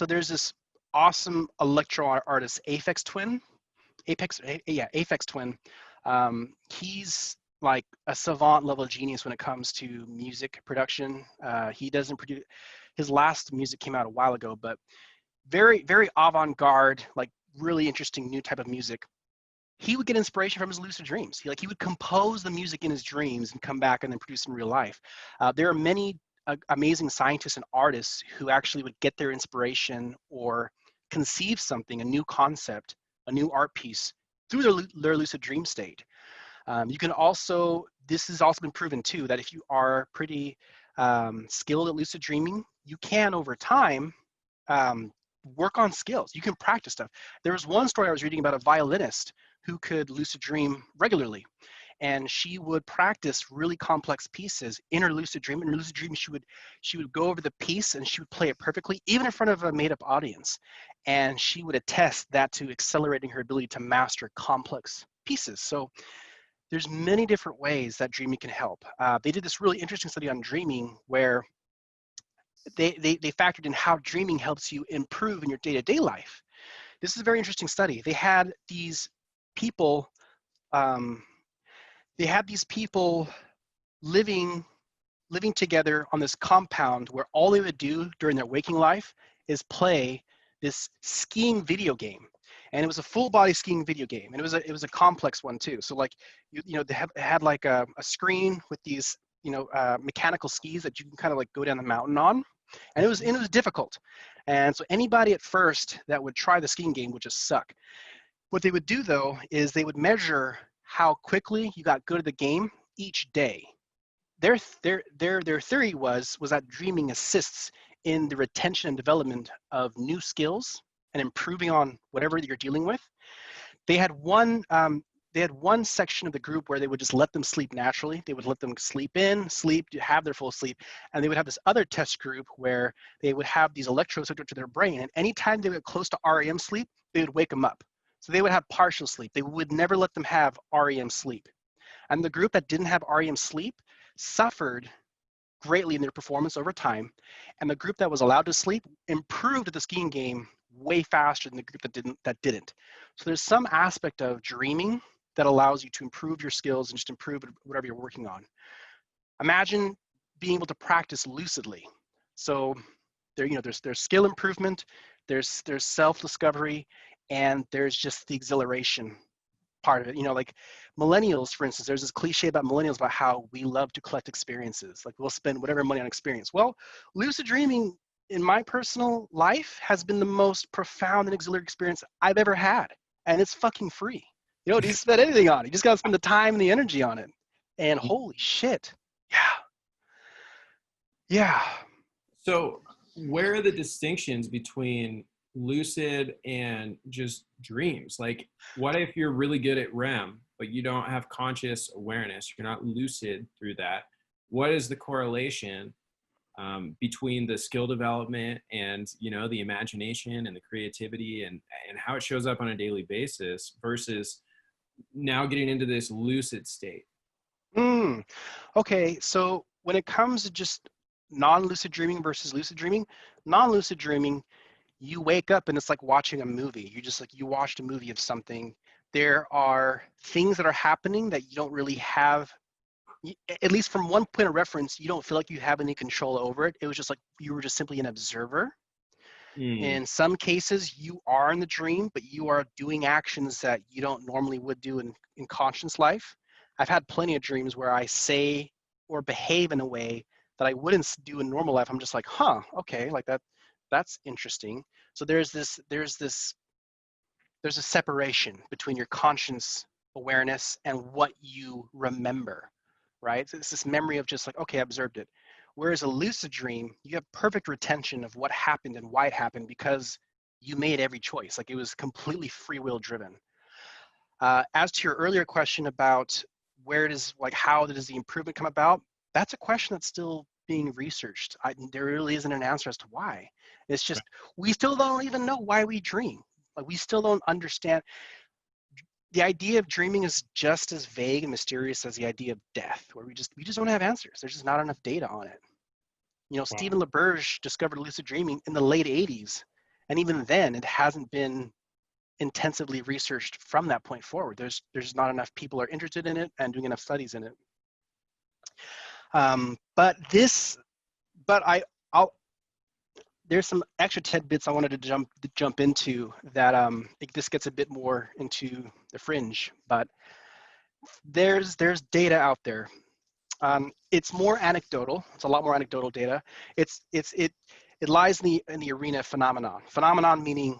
S2: there's this awesome electro artist, Aphex Twin. He's like a savant level genius when it comes to music production. He doesn't produce, his last music came out a while ago, but very, very avant-garde, like really interesting new type of music. He would get inspiration from his lucid dreams. He would compose the music in his dreams and come back and then produce in real life. There are many amazing scientists and artists who actually would get their inspiration or conceive something, a new concept, a new art piece through their lucid dream state. You can also, this has also been proven too, that if you are pretty skilled at lucid dreaming, you can over time work on skills. You can practice stuff. There was one story I was reading about a violinist who could lucid dream regularly. And she would practice really complex pieces in her lucid dream. In her lucid dream, she would go over the piece and she would play it perfectly, even in front of a made-up audience. And she would attest that to accelerating her ability to master complex pieces. So there's many different ways that dreaming can help. They did this really interesting study on dreaming where they factored in how dreaming helps you improve in your day-to-day life. This is a very interesting study. They had these people living together on this compound where all they would do during their waking life is play this skiing video game. And it was a full body skiing video game. And it was a complex one too. So like, they had like a screen with these, mechanical skis that you can kind of like go down the mountain on. And it was difficult. And so anybody at first that would try the skiing game would just suck. What they would do though, is they would measure how quickly you got good at the game each day. Their theory was that dreaming assists in the retention and development of new skills and improving on whatever you're dealing with. They had one section of the group where they would just let them sleep naturally. They would let them sleep, have their full sleep, and they would have this other test group where they would have these electrodes hooked up to their brain, and anytime they would get close to REM sleep, they would wake them up. So they would have partial sleep. They would never let them have REM sleep. And the group that didn't have REM sleep suffered greatly in their performance over time. And the group that was allowed to sleep improved at the skiing game way faster than the group that didn't. So there's some aspect of dreaming that allows you to improve your skills and just improve whatever you're working on. Imagine being able to practice lucidly. So there's skill improvement, there's self-discovery, and there's just the exhilaration part of it. Like millennials, for instance, there's this cliche about millennials about how we love to collect experiences. Like we'll spend whatever money on experience. Well, lucid dreaming in my personal life has been the most profound and exhilarating experience I've ever had. And it's fucking free. You don't need to spend anything on it. You just got to spend the time and the energy on it. And holy shit. Yeah.
S1: So where are the distinctions between lucid and just dreams? Like, what if you're really good at REM, but you don't have conscious awareness? You're not lucid through that. What is the correlation between the skill development and, you know, the imagination and the creativity and how it shows up on a daily basis versus now getting into this lucid state?
S2: Okay, so when it comes to just non-lucid dreaming versus lucid dreaming, non-lucid dreaming, you wake up and it's like watching a movie. You just like you watched a movie of something. There are things that are happening that you don't really have, at least from one point of reference, you don't feel like you have any control over it. It was just like you were just simply an observer.
S1: Mm,
S2: In some cases, you are in the dream, but you are doing actions that you don't normally would do in conscious life. I've had plenty of dreams where I say or behave in a way that I wouldn't do in normal life. I'm just like, huh, okay, like that's interesting. So there's a separation between your conscious awareness and what you remember, right? So it's this memory of just like, okay, I observed it. Whereas a lucid dream, you have perfect retention of what happened and why it happened because you made every choice. Like it was completely free will driven. As to your earlier question about where does, like, how does the improvement come about? That's a question that's still being researched. There really isn't an answer as to why. It's just, we still don't even know why we dream. Like we still don't understand. The idea of dreaming is just as vague and mysterious as the idea of death, where we just don't have answers. There's just not enough data on it. You know,
S1: wow.
S2: Stephen LaBerge discovered lucid dreaming in the late 80s, and even then it hasn't been intensively researched from that point forward. There's not enough people are interested in it and doing enough studies in it. But this, but I'll there's some extra tidbits I wanted to jump into that this gets a bit more into the fringe, but there's data out there. It's more anecdotal. It's a lot more anecdotal data. It lies in the arena of phenomenon. Phenomenon meaning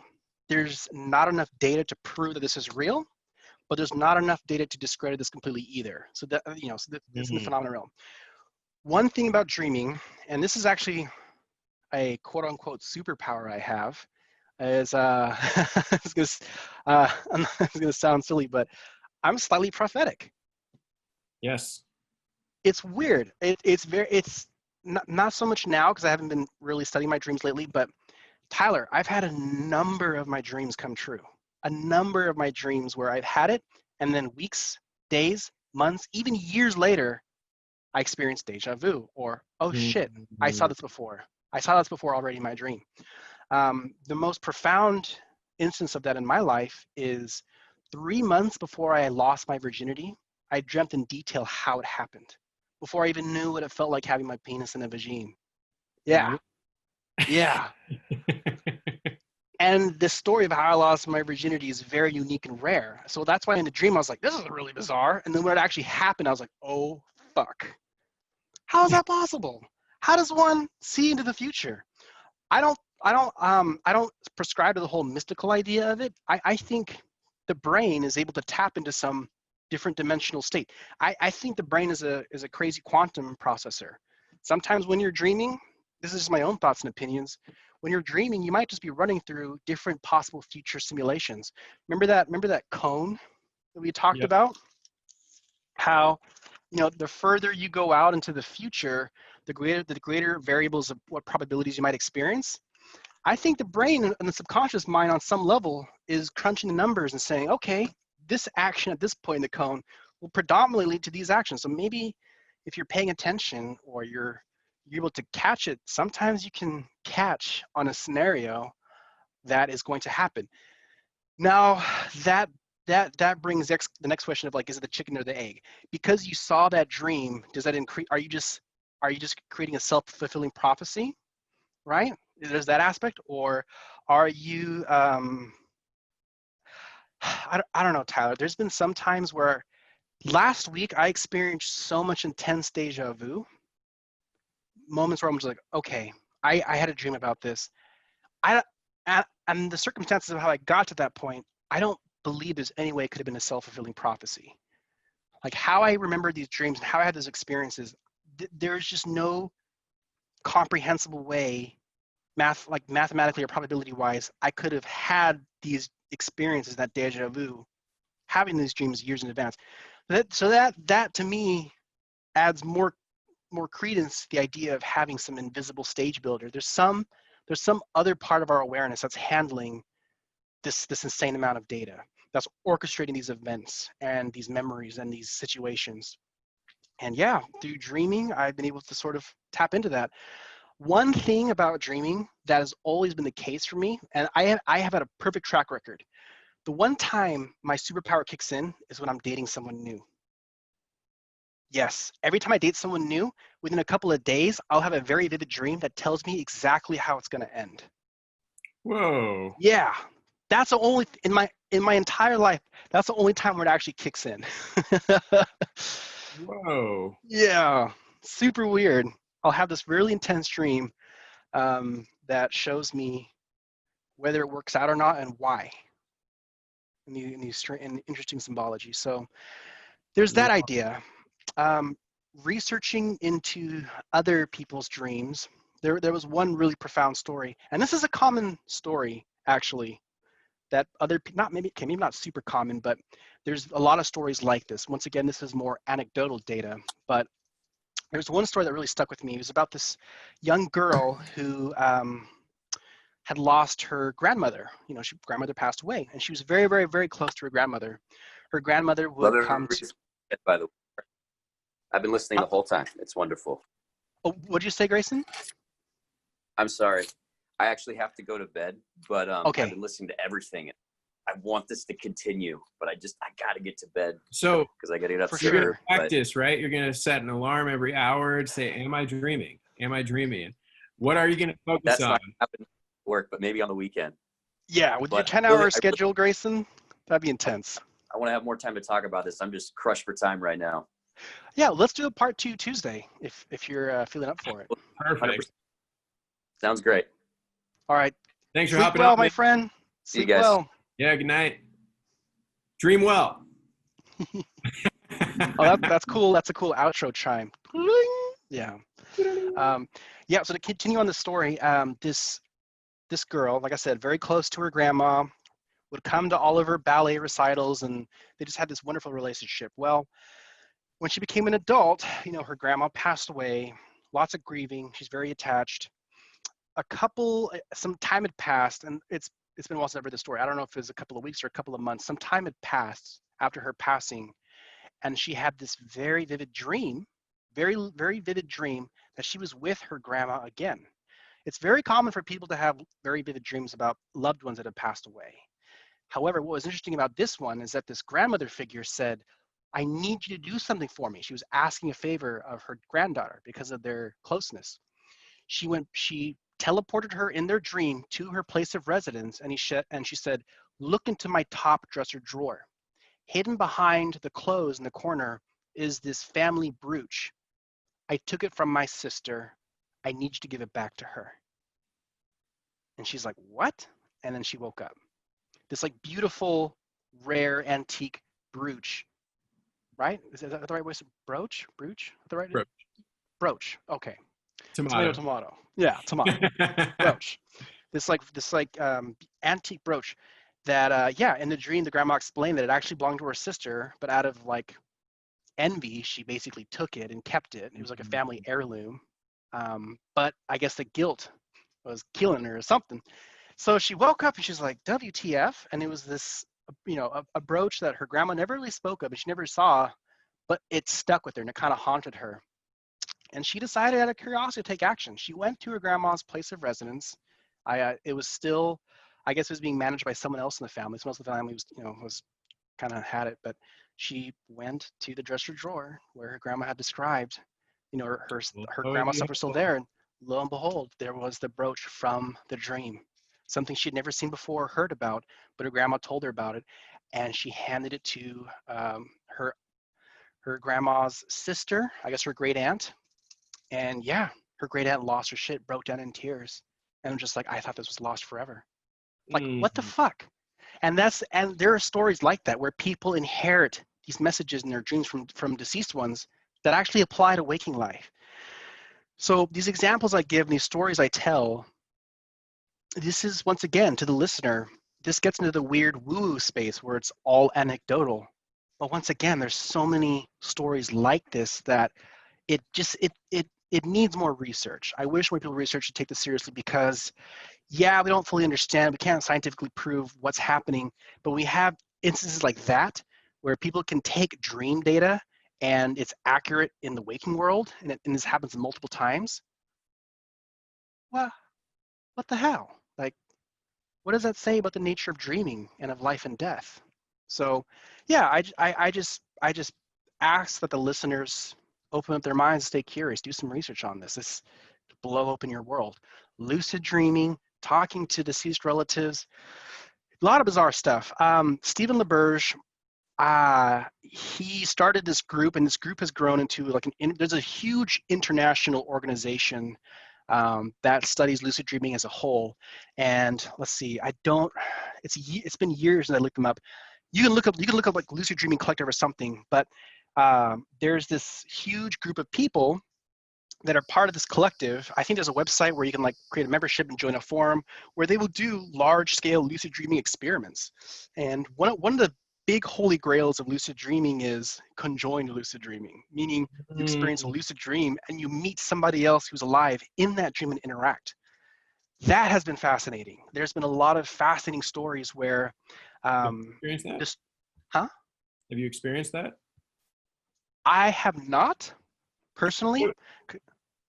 S2: there's not enough data to prove that this is real, but there's not enough data to discredit this completely either. So that it's in the
S1: Mm,
S2: phenomenon realm. One thing about dreaming, and this is actually a quote unquote superpower I have, is it's gonna sound silly, but I'm slightly prophetic.
S1: yes.
S2: It's weird. It's not so much now because I haven't been really studying my dreams lately, but Tyler, I've had a number of my dreams come true. A number of my dreams where I've had it, and then weeks, days, months, even years later, I experienced deja vu, or oh shit, I saw
S1: Mm,
S2: this before. I saw this before already in my dream. The most profound instance of that in my life is 3 months before I lost my virginity. I dreamt in detail how it happened before I even knew what it felt like having my penis in a vagine. Yeah,
S1: what?
S2: yeah. And the story of how I lost my virginity is very unique and rare. So that's why in the dream I was like, this is really bizarre. And then when it actually happened, I was like, oh fuck. How is that possible? How does one see into the future? I don't prescribe to the whole mystical idea of it. I think the brain is able to tap into some different dimensional state. I think the brain is a crazy quantum processor. Sometimes when you're dreaming, this is just my own thoughts and opinions. When you're dreaming, you might just be running through different possible future simulations. Remember that cone that we talked
S1: Yep.
S2: about? How, the further you go out into the future, the greater variables of what probabilities you might experience. I think the brain and the subconscious mind on some level is crunching the numbers and saying, okay, this action at this point in the cone will predominantly lead to these actions. So maybe if you're paying attention or you're able to catch it, sometimes you can catch on a scenario that is going to happen. Now that brings the next question of like, is it the chicken or the egg? Because you saw that dream, does that increase? Are you just creating a self-fulfilling prophecy, right? There's that aspect, or are you? I don't know, Tyler. There's been some times where last week I experienced so much intense deja vu, moments where I'm just like, okay, I had a dream about this. I and the circumstances of how I got to that point, I don't believe there's any way it could have been a self-fulfilling prophecy. Like how I remember these dreams and how I had those experiences, there's just no comprehensible way, mathematically or probability wise, I could have had these experiences, that deja vu, having these dreams years in advance. That to me adds more credence to the idea of having some invisible stage builder. There's some other part of our awareness that's handling this insane amount of data, that's orchestrating these events and these memories and these situations. And yeah, through dreaming, I've been able to sort of tap into that. One thing about dreaming that has always been the case for me, and I have had a perfect track record. The one time my superpower kicks in is when I'm dating someone new. Yes, every time I date someone new, within a couple of days, I'll have a very vivid dream that tells me exactly how it's going to end.
S1: Whoa.
S2: Yeah, that's the only in my entire life. That's the only time where it actually kicks in.
S1: Whoa.
S2: Yeah, super weird. I'll have this really intense dream that shows me whether it works out or not and why. In interesting symbology. So there's that idea. Researching into other people's dreams, there was one really profound story, and this is a common story actually, that maybe not super common, but there's a lot of stories like this. Once again, this is more anecdotal data, but there's one story that really stuck with me. It was about this young girl who had lost her grandmother. Her grandmother passed away, and she was very, very, very close to her grandmother. Her grandmother would come to.
S3: By the way, I've been listening the whole time. It's wonderful.
S2: Oh, what did you say, Grayson?
S3: I'm sorry. I actually have to go to bed, but
S2: okay.
S3: I've been listening to everything. I want this to continue, but I got to get to bed.
S1: So,
S3: because I got to get up
S2: for
S3: sooner.
S2: sure.
S1: You're going to practice, right? You're going to set an alarm every hour to say, am I dreaming? Am I dreaming? What are you going to focus
S3: That's
S1: on?
S3: not happening at work, but maybe on the weekend.
S2: Yeah, with your 10-hour schedule, Grayson, that'd be intense.
S3: I want to have more time to talk about this. I'm just crushed for time right now.
S2: Yeah, let's do a part 2 Tuesday if you're feeling up for it.
S1: Perfect.
S3: 100%. Sounds great.
S2: All right.
S1: Thanks for
S2: Sleep
S1: hopping
S2: well,
S1: on,
S2: my
S1: man.
S2: friend.
S3: See you
S2: Sleep
S3: guys.
S2: well.
S1: Yeah, good night. Dream well.
S2: Oh, that's cool. That's a cool outro chime. Yeah. Yeah, so to continue on the story, this girl, like I said, very close to her grandma, would come to all of her ballet recitals, and they just had this wonderful relationship. Well, when she became an adult, her grandma passed away, lots of grieving. She's very attached. Some time had passed, and it's been a while since I've read the story. I don't know if it was a couple of weeks or a couple of months. Some time had passed after her passing, and she had this very vivid dream, very, very vivid dream that she was with her grandma again. It's very common for people to have very vivid dreams about loved ones that have passed away. However, what was interesting about this one is that this grandmother figure said, I need you to do something for me. She was asking a favor of her granddaughter because of their closeness. She teleported her in their dream to her place of residence, and she said, look into my top dresser drawer. Hidden behind the clothes in the corner is this family brooch. I took it from my sister. I need you to give it back to her. And she's like, what? And then she woke up. This beautiful, rare, antique brooch, right? Is that the right way to say brooch? Brooch? The right?
S1: Brooch.
S2: Brooch. Okay.
S1: Tomato.
S2: Tomato. Yeah, tomato. Brooch. This antique brooch that in the dream the grandma explained that it actually belonged to her sister, but out of envy, she basically took it and kept it. It was like a family heirloom. But I guess the guilt was killing her or something. So she woke up and she's like, WTF? And it was this, a brooch that her grandma never really spoke of and she never saw, but it stuck with her and it kind of haunted her. And she decided out of curiosity to take action. She went to her grandma's place of residence. It was still, I guess it was being managed by someone else in the family. Someone else in the family was kind of had it, but she went to the dresser drawer where her grandma had described, her grandma's stuff was still there. And lo and behold, there was the brooch from the dream. Something she'd never seen before or heard about, but her grandma told her about it. And she handed it to her grandma's sister, I guess her great aunt. And yeah, her great aunt lost her shit, broke down in tears. And I'm just like, I thought this was lost forever. What the fuck? And there are stories like that where people inherit these messages in their dreams from deceased ones that actually apply to waking life. So these examples I give and these stories I tell, this is, once again, to the listener, this gets into the weird woo-woo space where it's all anecdotal. But once again, there's so many stories like this that it needs more research. I wish more people research to take this seriously because, yeah, we don't fully understand. We can't scientifically prove what's happening, but we have instances like that where people can take dream data and it's accurate in the waking world, and this happens multiple times. What the hell? Like, what does that say about the nature of dreaming and of life and death? So, yeah, I just ask that the listeners open up their minds, stay curious, do some research on this. This blow open your world. Lucid dreaming, talking to deceased relatives, a lot of bizarre stuff. Stephen LaBerge, he started this group, and this group has grown into like there's a huge international organization that studies lucid dreaming as a whole. And let's see, it's been years since I looked them up. You can look up like Lucid Dreaming Collective or something, but there's this huge group of people that are part of this collective. I think there's a website where you can like create a membership and join a forum where they will do large scale lucid dreaming experiments. And one of the big holy grails of lucid dreaming is conjoined lucid dreaming, meaning you experience a lucid dream and you meet somebody else who's alive in that dream and interact. That has been fascinating. There's been a lot of fascinating stories where
S1: Experienced that?
S2: just, huh?
S1: Have you experienced that?
S2: I have not personally.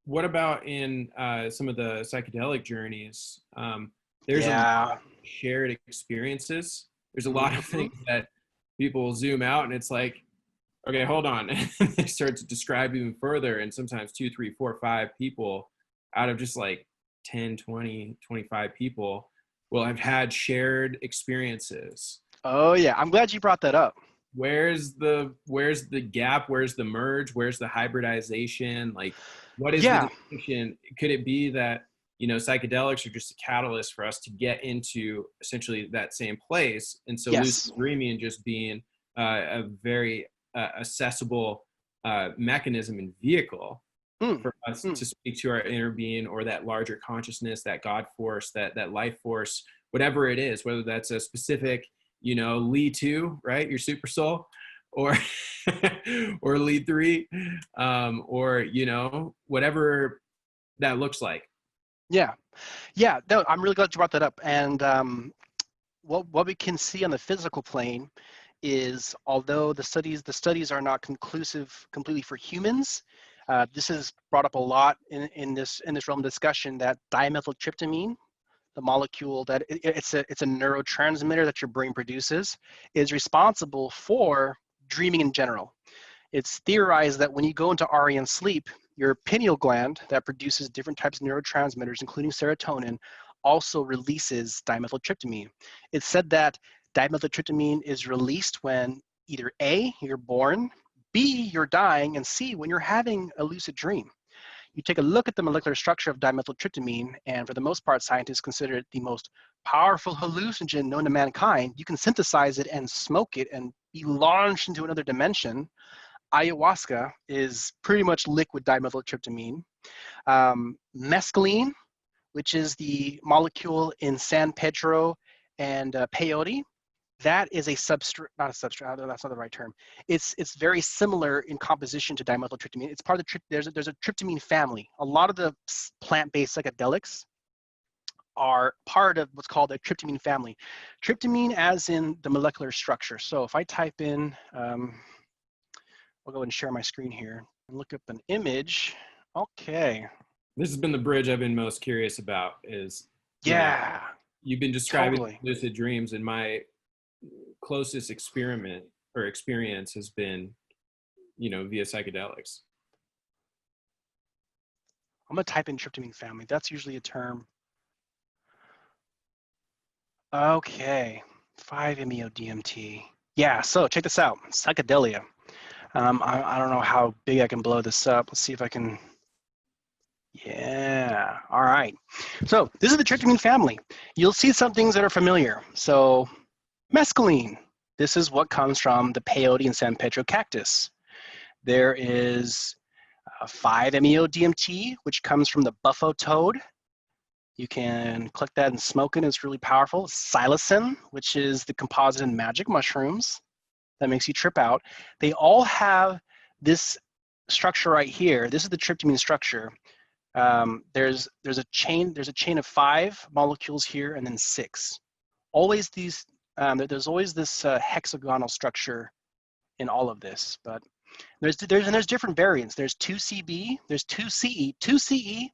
S1: What about in some of the psychedelic journeys? There's a lot
S2: Yeah.
S1: of shared experiences. There's a lot of things that people zoom out and it's like, okay, hold on. And they start to describe even further. And sometimes 2, 3, 4, 5 people out of just like 10, 20, 25 people will have had shared experiences.
S2: Oh yeah, I'm glad you brought that up.
S1: Where's the gap? Where's the merge? Where's the hybridization? Like, what is the
S2: Yeah.
S1: distinction? Could it be that, you know, psychedelics are just a catalyst for us to get into essentially that same place? And so
S2: Yes.
S1: lucid dreaming just being a very accessible mechanism and vehicle for us to speak to our inner being or that larger consciousness, that God force, that life force, whatever it is, whether that's a specific, you know, Lee 2, right? Your super soul, or or Lee 3, or, you know, whatever that looks like.
S2: Yeah. Yeah. No, I'm really glad you brought that up. And what we can see on the physical plane is, although the studies are not conclusive completely for humans, this is brought up a lot in this realm of discussion, that dimethyltryptamine, the molecule that it's a neurotransmitter that your brain produces, is responsible for dreaming in general. It's theorized that when you go into REM sleep, your pineal gland that produces different types of neurotransmitters, including serotonin, also releases dimethyltryptamine. It's said that dimethyltryptamine is released when either A, you're born, B, you're dying, and C, when you're having a lucid dream. You take a look at the molecular structure of dimethyltryptamine, and for the most part, scientists consider it the most powerful hallucinogen known to mankind. You can synthesize it and smoke it and be launched into another dimension. Ayahuasca is pretty much liquid dimethyltryptamine. Mescaline, which is the molecule in San Pedro and peyote, that is a substrate, not a substrate, that's not the right term. It's very similar in composition to dimethyltryptamine. It's part of the, there's a tryptamine family. A lot of the plant-based psychedelics are part of what's called a tryptamine family. Tryptamine as in the molecular structure. So if I type in, I'll go ahead and share my screen here and look up an image. Okay.
S1: This has been the bridge I've been most curious about is,
S2: Yeah.
S1: you've been describing
S2: Totally.
S1: lucid dreams, and my closest experiment or experience has been, you know, via psychedelics.
S2: I'm gonna type in tryptamine family. That's usually a term. Okay, 5-MeO-DMT. Yeah, so check this out, psychedelia. I don't know how big I can blow this up. Let's see if I can. Yeah, all right. So this is the tryptamine family. You'll see some things that are familiar. So mescaline, this is what comes from the peyote and San Pedro cactus. There is 5-MeO-DMT, which comes from the buffo toad. You can click that and smoke it. It's really powerful. Psilocin, which is the composite in magic mushrooms that makes you trip out. They all have this structure right here. This is the tryptamine structure. There's a chain of 5 molecules here and then 6. Always these. There's always this hexagonal structure in all of this, but there's different variants. There's 2CB, there's 2CE. 2CE,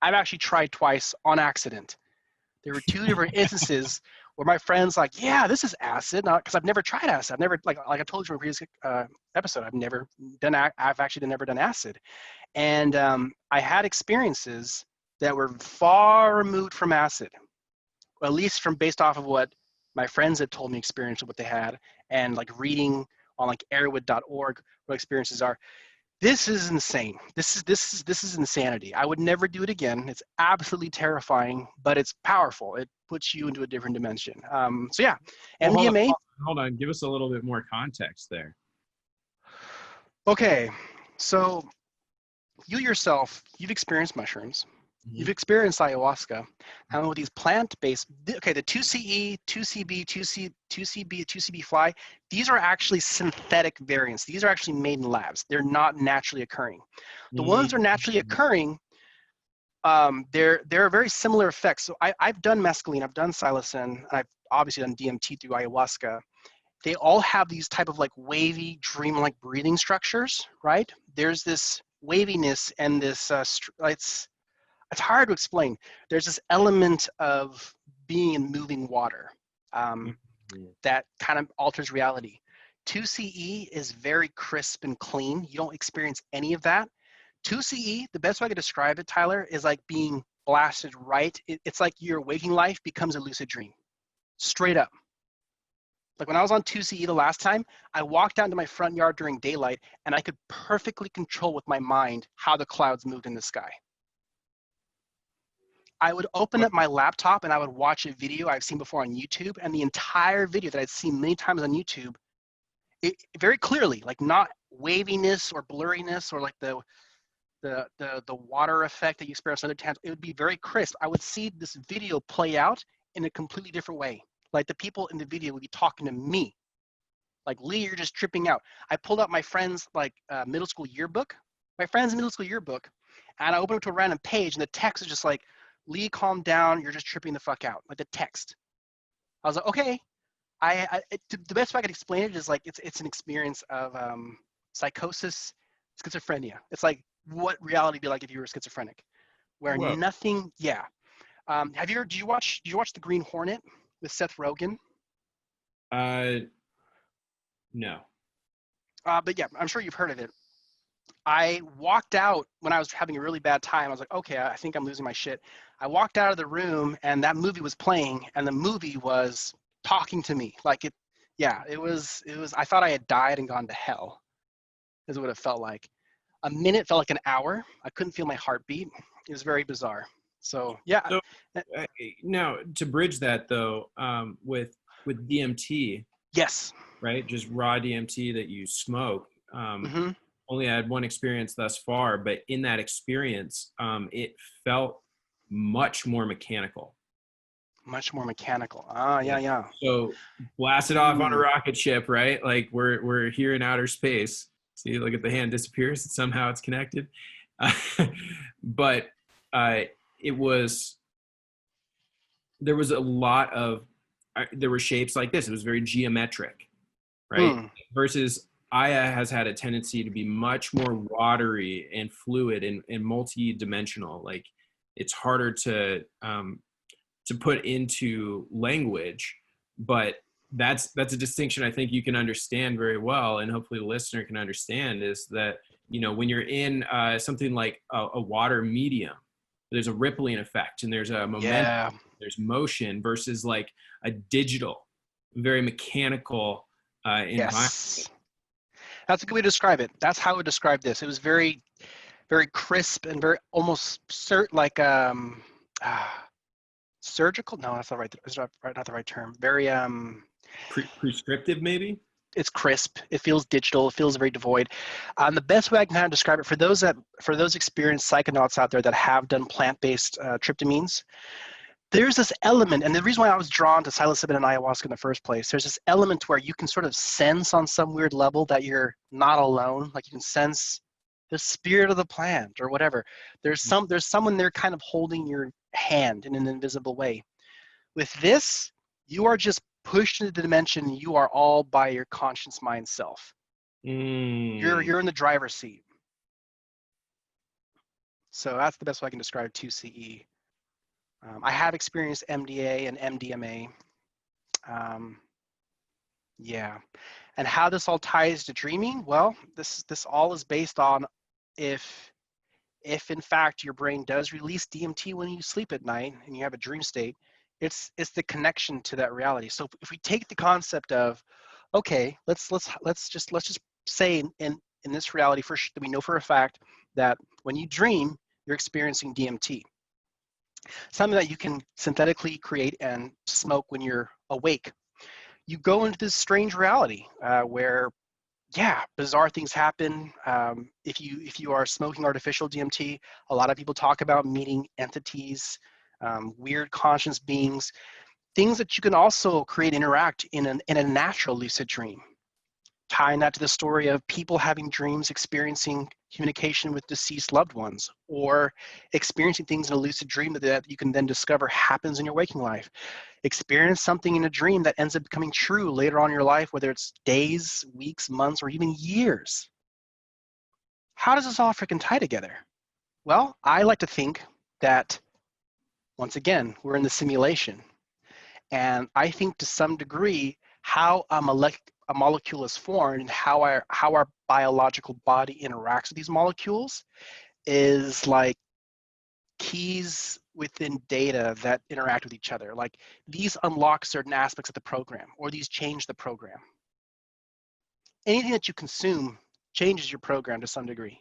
S2: I've actually tried twice on accident. There were 2 different instances where my friend's like, yeah, this is acid, because I've never tried acid. I've never, like I told you in a previous episode, I've actually never done acid. And I had experiences that were far removed from acid, at least from based off of what my friends had told me experience of what they had, and like reading on like airwood.org what experiences are. This is insane. This is insanity. I would never do it again. It's absolutely terrifying, but it's powerful. It puts you into a different dimension. So yeah,
S1: well,
S2: MDMA.
S1: Hold on. Give us a little bit more context there.
S2: Okay, so you yourself, you've experienced mushrooms. You've experienced ayahuasca, and with these plant-based, okay, the 2CE, 2CB, 2CB fly, these are actually synthetic variants. These are actually made in labs. They're not naturally occurring. The ones that are naturally occurring, there are very similar effects. So I've done mescaline, I've done psilocin, I've obviously done DMT through ayahuasca. They all have these type of like wavy, dreamlike breathing structures, right? There's this waviness and this, it's hard to explain. There's this element of being in moving water that kind of alters reality. 2CE is very crisp and clean. You don't experience any of that. 2CE, the best way I could describe it, Tyler, is like being blasted right. It's like your waking life becomes a lucid dream. Straight up. Like when I was on 2CE the last time, I walked out into my front yard during daylight and I could perfectly control with my mind how the clouds moved in the sky. I would open up my laptop and I would watch a video I've seen before on YouTube, and the entire video that I'd seen many times on YouTube, it very clearly, like not waviness or blurriness or like the water effect that you experience other times, it would be very crisp. I would see this video play out in a completely different way. Like the people in the video would be talking to me. Like, Lee, you're just tripping out. I pulled out my friend's middle school yearbook, and I opened it to a random page, and the text is just like, Lee, calm down. You're just tripping the fuck out. Like the text. I was like, okay. The best way I could explain it is like it's an experience of psychosis, schizophrenia. It's like what reality would be like if you were schizophrenic, where nothing. Yeah. Did you watch The Green Hornet with Seth Rogen?
S1: No.
S2: But yeah, I'm sure you've heard of it. I walked out when I was having a really bad time. I was like, okay, I think I'm losing my shit. I walked out of the room and that movie was playing, and the movie was talking to me. Like it was, I thought I had died and gone to hell, is what it felt like. A minute felt like an hour. I couldn't feel my heartbeat. It was very bizarre. So yeah.
S1: So, now to bridge that though, with DMT.
S2: Yes.
S1: Right. Just raw DMT that you smoke. Only had one experience thus far, but in that experience, it felt much more mechanical.
S2: Much more mechanical. Yeah.
S1: So blast it off on a rocket ship, right? Like we're here in outer space. See, look at the hand disappears. Somehow it's connected. But there was a lot of, there were shapes like this. It was very geometric, right? Versus Aya has had a tendency to be much more watery and fluid and multi-dimensional. Like it's harder to put into language, but that's a distinction I think you can understand very well, and hopefully the listener can understand, is that, you know, when you're in something like a water medium, there's a rippling effect and there's a momentum, there's motion, versus like a digital, very mechanical environment.
S2: That's a good way to describe it. That's how I would describe this. It was very, very crisp and very almost surgical. No, that's not right. It's not the right term. Very
S1: prescriptive, maybe.
S2: it's crisp. It feels digital. It feels very devoid. The best way I can kind of describe it for those experienced psychonauts out there that have done plant-based tryptamines, there's this element, and the reason why I was drawn to psilocybin and ayahuasca in the first place, there's this element where you can sort of sense on some weird level that you're not alone. Like you can sense the spirit of the plant or whatever. There's someone there kind of holding your hand in an invisible way. With this, you are just pushed into the dimension you are all by your conscious mind self. You're in the driver's seat. So that's the best way I can describe 2CE. I have experienced MDA and MDMA. Yeah. And how this all ties to dreaming? Well, this all is based on if in fact your brain does release DMT when you sleep at night and you have a dream state, it's the connection to that reality. So if we take the concept of, okay, let's just say in this reality that we know for a fact that when you dream, you're experiencing DMT. Something that you can synthetically create and smoke when you're awake. You go into this strange reality where, yeah, bizarre things happen. If you are smoking artificial DMT, a lot of people talk about meeting entities, weird conscious beings, things that you can also create interact in a natural lucid dream. Tying that to the story of people having dreams, experiencing communication with deceased loved ones, or experiencing things in a lucid dream that you can then discover happens in your waking life. Experience something in a dream that ends up becoming true later on in your life, whether it's days, weeks, months, or even years. How does this all freaking tie together? Well, I like to think that, once again, we're in the simulation. And I think to some degree, how a molecule is formed and how our biological body interacts with these molecules is like keys within data that interact with each other. Like these unlock certain aspects of the program, or these change the program. Anything that you consume changes your program to some degree.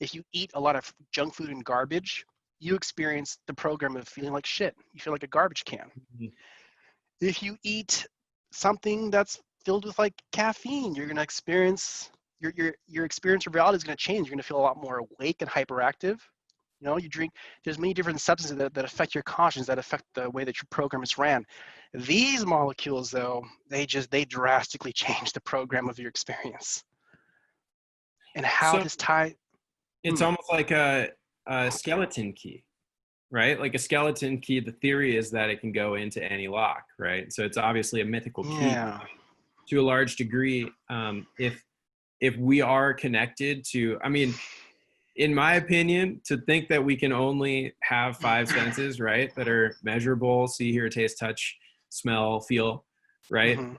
S2: If you eat a lot of junk food and garbage, you experience the program of feeling like shit. You feel like a garbage can. Mm-hmm. If you eat something that's filled with like caffeine, you're going to experience your experience of reality is going to change. You're going to feel a lot more awake and hyperactive. You know, you drink, there's many different substances that affect your conscience, that affect the way that your program is ran. These molecules, though, they drastically change the program of your experience. And how this tie.
S1: It's almost like a skeleton key, right? Like a skeleton key, the theory is that it can go into any lock, right? So it's obviously a mythical key.
S2: Yeah.
S1: To a large degree. If we are connected to, I mean, in my opinion, to think that we can only have 5 senses, right, that are measurable, see, hear, taste, touch, smell, feel, right? Mm-hmm.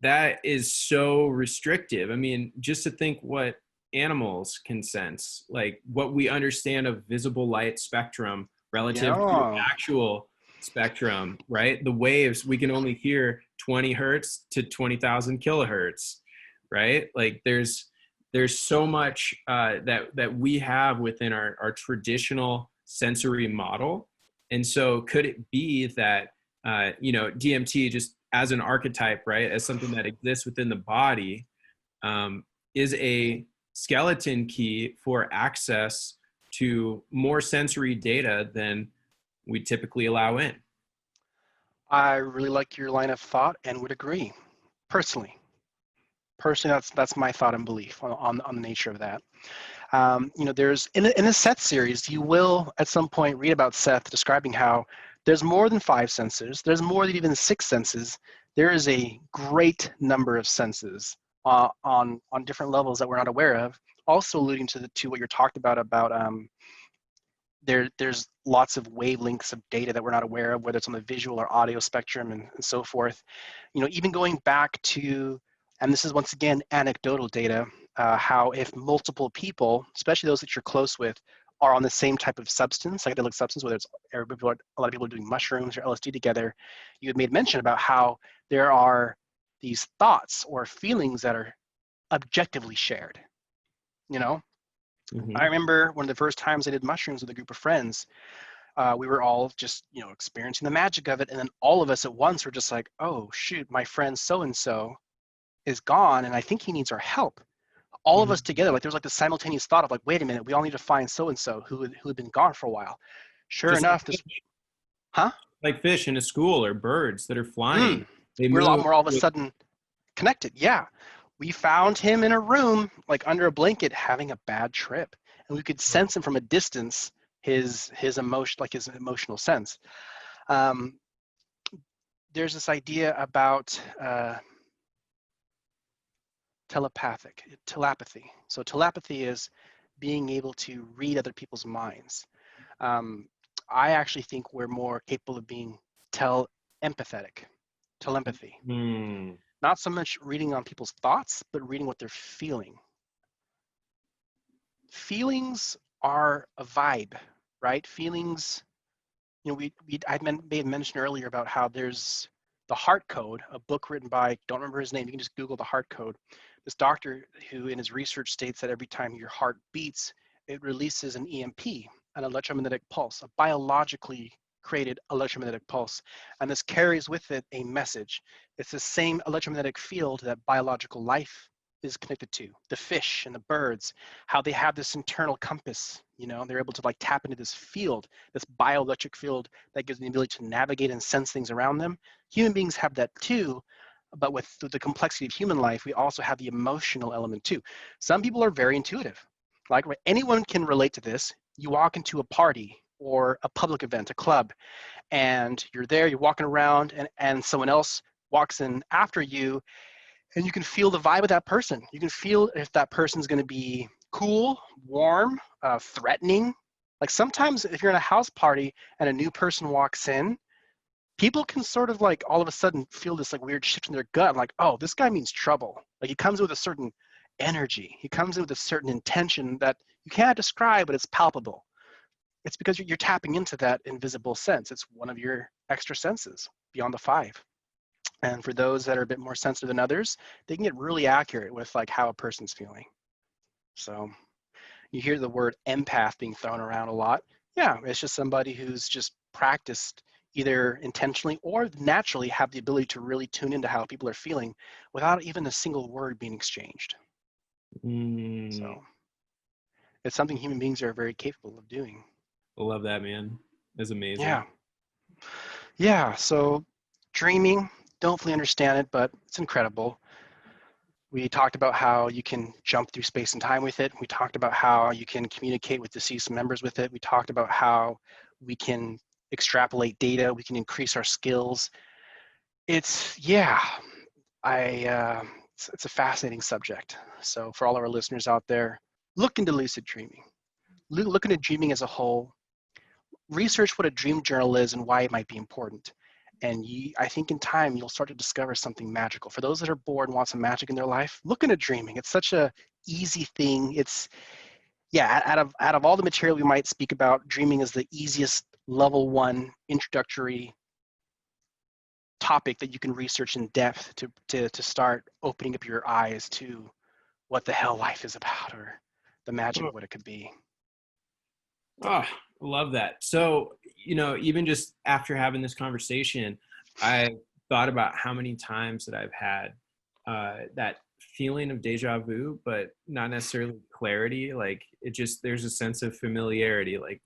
S1: That is so restrictive. I mean, just to think what animals can sense, like what we understand of visible light spectrum relative to actual spectrum, right? The waves, we can only hear 20 hertz to 20,000 kilohertz, right? Like there's so much that we have within our traditional sensory model. And so could it be that, DMT just as an archetype, right, as something that exists within the body, is a skeleton key for access to more sensory data than we typically allow in?
S2: I really like your line of thought and would agree. Personally, that's my thought and belief on the nature of that. There's in the Seth series, you will at some point read about Seth describing how there's more than 5 senses. There's more than even 6 senses. There is a great number of senses on different levels that we're not aware of. Also alluding to what you're talking about there's lots of wavelengths of data that we're not aware of, whether it's on the visual or audio spectrum and so forth. Even going back to, and this is once again anecdotal data, how if multiple people, especially those that you're close with, are on the same type of substance, psychedelic substance, whether it's a lot of people are doing mushrooms or LSD together, you had made mention about how there are these thoughts or feelings that are objectively shared. Mm-hmm. I remember one of the first times I did mushrooms with a group of friends, we were all just, experiencing the magic of it. And then all of us at once were just like, oh, shoot, my friend so-and-so is gone, and I think he needs our help. All of us together, like there was like the simultaneous thought of like, wait a minute, we all need to find so-and-so who had been gone for a while. Sure
S1: Just
S2: enough, this, huh?
S1: like fish in a school or birds that are flying. They
S2: We're a lot
S1: move
S2: more all of a
S1: with,
S2: sudden connected. Yeah. We found him in a room, like under a blanket, having a bad trip. And we could sense him from a distance, his emotion, like his emotional sense. There's this idea about telepathy. So telepathy is being able to read other people's minds. I actually think we're more capable of being telepathy. Not so much reading on people's thoughts, but reading what they're feeling. Feelings are a vibe, right? Feelings, you know, I made mention earlier about how there's the Heart Code, a book written by, don't remember his name, you can just Google the Heart Code. This doctor who in his research states that every time your heart beats, it releases an EMP, an electromagnetic pulse, a biologically created electromagnetic pulse. And this carries with it a message. It's the same electromagnetic field that biological life is connected to. The fish and the birds, how they have this internal compass, you know, they're able to like tap into this field, this bioelectric field that gives them the ability to navigate and sense things around them. Human beings have that too, but with the complexity of human life, we also have the emotional element too. Some people are very intuitive. Like anyone can relate to this. You walk into a party or a public event, a club, and you're there, you're walking around, and someone else walks in after you, and you can feel the vibe of that person. You can feel if that person's going to be cool, warm, threatening. Like sometimes if you're in a house party and a new person walks in, people can sort of like all of a sudden feel this like weird shift in their gut. Like, oh, this guy means trouble. Like he comes with a certain energy. He comes in with a certain intention that you can't describe, but it's palpable. It's because you're tapping into that invisible sense. It's one of your extra senses beyond the five. And for those that are a bit more sensitive than others, they can get really accurate with like how a person's feeling. So you hear the word empath being thrown around a lot. Yeah, it's just somebody who's just practiced either intentionally or naturally have the ability to really tune into how people are feeling without even a single word being exchanged. So it's something human beings are very capable of doing.
S1: I love that, man. It's amazing.
S2: Yeah. Yeah. So dreaming, don't fully understand it, but it's incredible. We talked about how you can jump through space and time with it. We talked about how you can communicate with deceased members with it. We talked about how we can extrapolate data. We can increase our skills. It's, yeah, it's a fascinating subject. So for all of our listeners out there, look into lucid dreaming. Look into dreaming as a whole. Research what a dream journal is and why it might be important. And I think in time, you'll start to discover something magical. For those that are bored and want some magic in their life, look into dreaming. It's such a easy thing. It's, yeah, out of all the material we might speak about, dreaming is the easiest level 1 introductory topic that you can research in depth to start opening up your eyes to what the hell life is about or the magic of what it could be.
S1: Oh, love that. So, you know, even just after having this conversation, I thought about how many times that I've had that feeling of deja vu, but not necessarily clarity. Like it just, there's a sense of familiarity. Like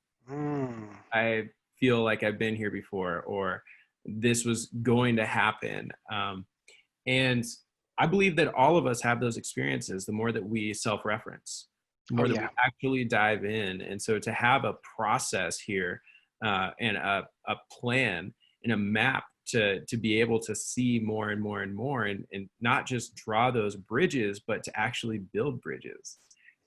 S1: I feel like I've been here before, or this was going to happen. And I believe that all of us have those experiences the more that we self-reference, the more that we actually dive in. And so to have a process here and a plan and a map to be able to see more and more and more and not just draw those bridges, but to actually build bridges,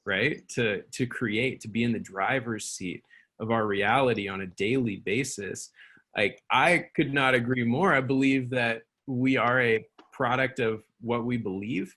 S1: right? To create, to be in the driver's seat of our reality on a daily basis. Like I could not agree more. I believe that we are a product of what we believe.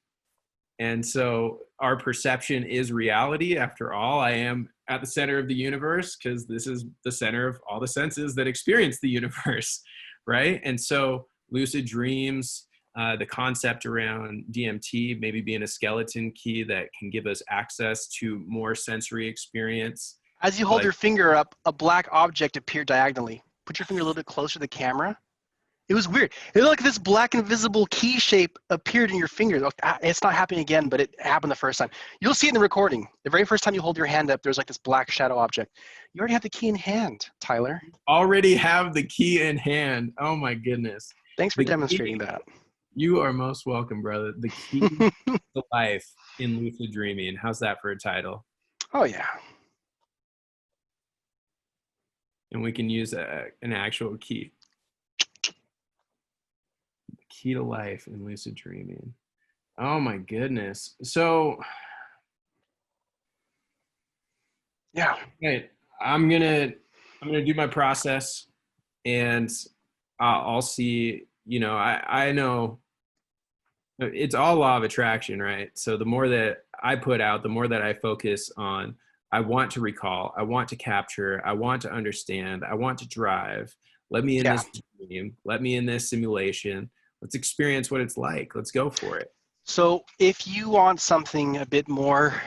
S1: And so our perception is reality. After all, I am at the center of the universe because this is the center of all the senses that experience the universe, right? And so lucid dreams, the concept around DMT, maybe being a skeleton key that can give us access to more sensory experience.
S2: As you hold your finger up, a black object appeared diagonally. Put your finger a little bit closer to the camera. It was weird. It looked like this black invisible key shape appeared in your fingers. It's not happening again, but it happened the first time. You'll see it in the recording. The very first time you hold your hand up, there's like this black shadow object. You already have the key in hand, Tyler.
S1: Already have the key in hand. Oh my goodness.
S2: Thanks for demonstrating that.
S1: You are most welcome, brother. The key to life in lucid dreaming. How's that for a title?
S2: Oh, yeah.
S1: And we can use an actual key. Key to life in lucid dreaming. Oh my goodness. So
S2: yeah,
S1: right. I'm gonna do my process, and I'll see. You know, I know it's all law of attraction, right? So the more that I put out, the more that I focus on, I want to recall, I want to capture, I want to understand, I want to drive. Let me in this dream. Let me in this simulation. Let's experience what it's like. Let's go for it.
S2: So if you want something a bit more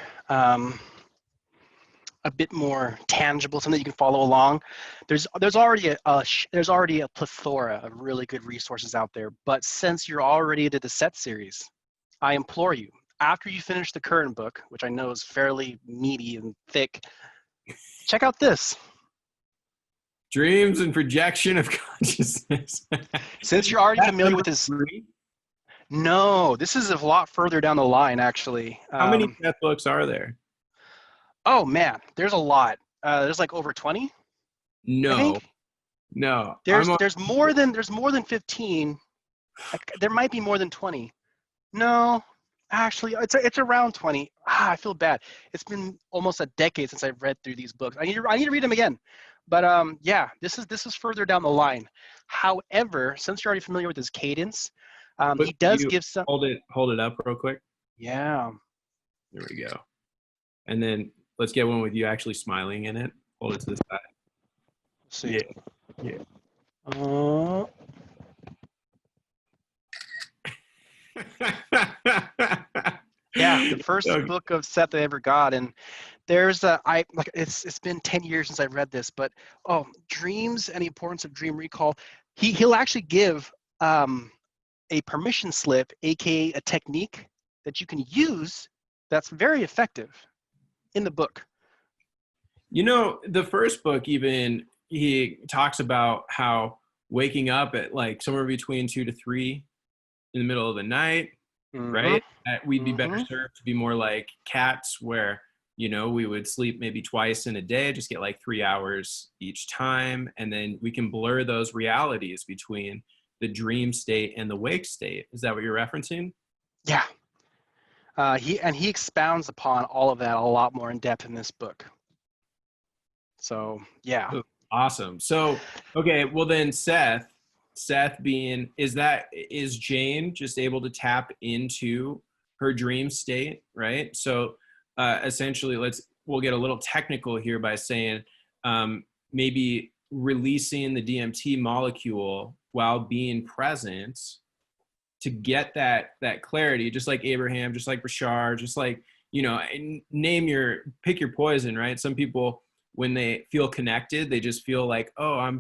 S2: tangible, something that you can follow along, there's already a plethora of really good resources out there. But since you're already into the set series, I implore you, after you finish the current book, which I know is fairly meaty and thick, check out this.
S1: Dreams and Projection of Consciousness.
S2: Since you're already familiar with this, no, this is a lot further down the line, actually.
S1: How many Seth books are there?
S2: Oh man, there's a lot. There's like over 20.
S1: No.
S2: There's more than 15. There might be more than 20. No, actually, it's around 20. I feel bad. It's been almost a decade since I've read through these books. I need to read them again. But yeah, this is further down the line. However, since you're already familiar with his cadence, he does give some.
S1: Hold it up real quick.
S2: Yeah.
S1: There we go. And then let's get one with you actually smiling in it. Hold it to the side.
S2: See. Yeah. Yeah, the first book of Seth I ever got, and there's it's been 10 years since I read this, but dreams and the importance of dream recall. He'll actually give a permission slip, aka a technique that you can use that's very effective in the book.
S1: You know, the first book, even he talks about how waking up at like somewhere between 2 to 3 in the middle of the night, right? We'd be better served to be more like cats, where, you know, we would sleep maybe twice in a day, just get like 3 hours each time. And then we can blur those realities between the dream state and the wake state. Is that what you're referencing?
S2: Yeah. He expounds upon all of that a lot more in depth in this book. So, yeah.
S1: Awesome. So, okay, well then Seth being, is Jane just able to tap into her dream state, right? So essentially we'll get a little technical here by saying maybe releasing the DMT molecule while being present to get that clarity, just like Abraham, just like Bashar, just like, you know, pick your poison, right? Some people, when they feel connected, they just feel like, oh, I'm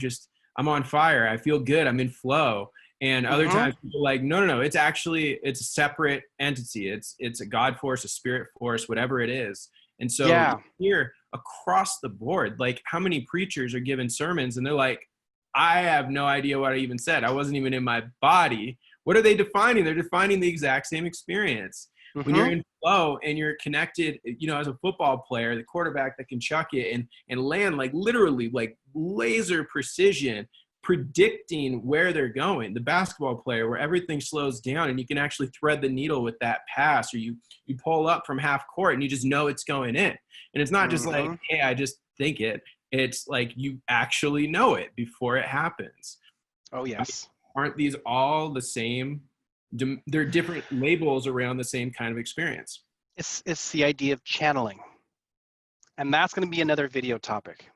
S1: on fire. I feel good. I'm in flow. And other times people are like, no, it's a separate entity. It's a God force, a spirit force, whatever it is. And so here across the board, like how many preachers are giving sermons and they're like, I have no idea what I even said. I wasn't even in my body. What are they defining? They're defining the exact same experience. When you're in flow and you're connected, you know, as a football player, the quarterback that can chuck it and land like literally like laser precision, predicting where they're going. The basketball player, where everything slows down and you can actually thread the needle with that pass, or you pull up from half court and you just know it's going in. And it's not just like, hey, I just think it. It's like you actually know it before it happens.
S2: Oh, yes.
S1: I mean, aren't these all the same? They're different labels around the same kind of experience.
S2: It's the idea of channeling. And that's going to be another video topic.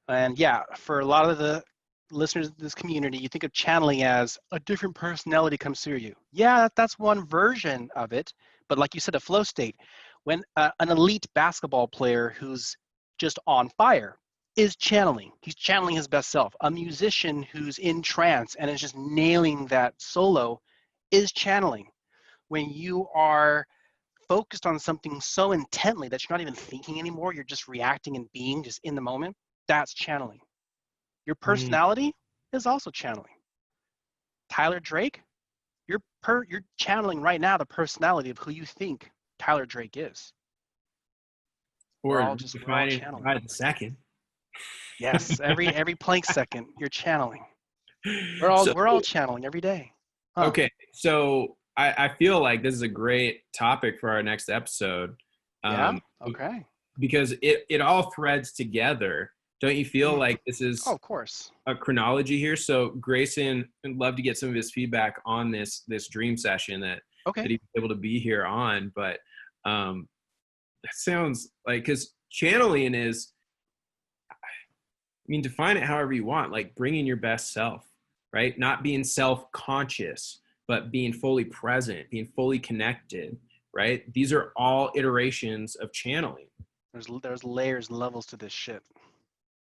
S2: And yeah, for a lot of the listeners of this community, you think of channeling as a different personality comes through you. Yeah, that's one version of it. But like you said, a flow state. When an elite basketball player who's just on fire, is channeling. He's channeling his best self. A musician who's in trance and is just nailing that solo is channeling. When you are focused on something so intently that you're not even thinking anymore, you're just reacting and being just in the moment, that's channeling. Your personality is also channeling. Tyler Drake, you're channeling right now the personality of who you think Tyler Drake is.
S1: Or
S2: we're all channeling.
S1: by the second.
S2: Yes, every Planck second you're channeling. We're all channeling every day. Huh.
S1: Okay, so I feel like this is a great topic for our next episode.
S2: Yeah. Okay.
S1: Because it all threads together. Don't you feel like this is
S2: of course
S1: a chronology here? So Grayson, I'd love to get some of his feedback on this dream session that he's able to be here on. But that sounds like, because channeling is, I mean, define it however you want, like bringing your best self, right? Not being self-conscious, but being fully present, being fully connected, right? These are all iterations of channeling.
S2: There's layers and levels to this shit.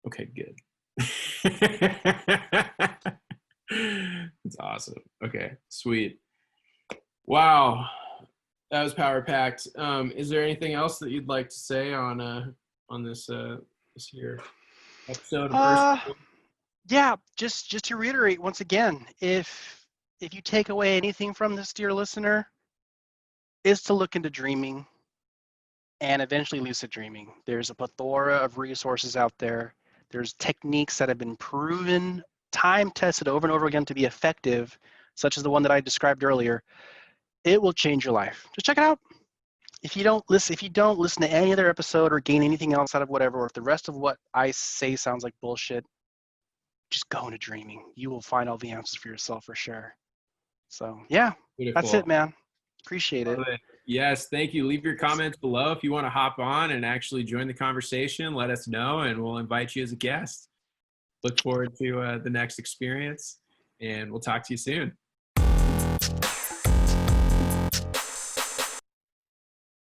S1: Okay, good. That's awesome. Okay, sweet. Wow, that was power packed. Is there anything else that you'd like to say on this here episode?
S2: Yeah, just to reiterate once again, if you take away anything from this, dear listener, is to look into dreaming and eventually lucid dreaming. There's a plethora of resources out there. There's techniques that have been proven, time tested over and over again to be effective, such as the one that I described earlier. It will change your life. Just check it out. If you don't listen to any other episode or gain anything else out of whatever, or if the rest of what I say sounds like bullshit, just go into dreaming. You will find all the answers for yourself for sure. So yeah,
S1: Beautiful.
S2: That's it, man. Appreciate it.
S1: Yes, thank you. Leave your comments below if you want to hop on and actually join the conversation. Let us know, and we'll invite you as a guest. Look forward to the next experience, and we'll talk to you soon.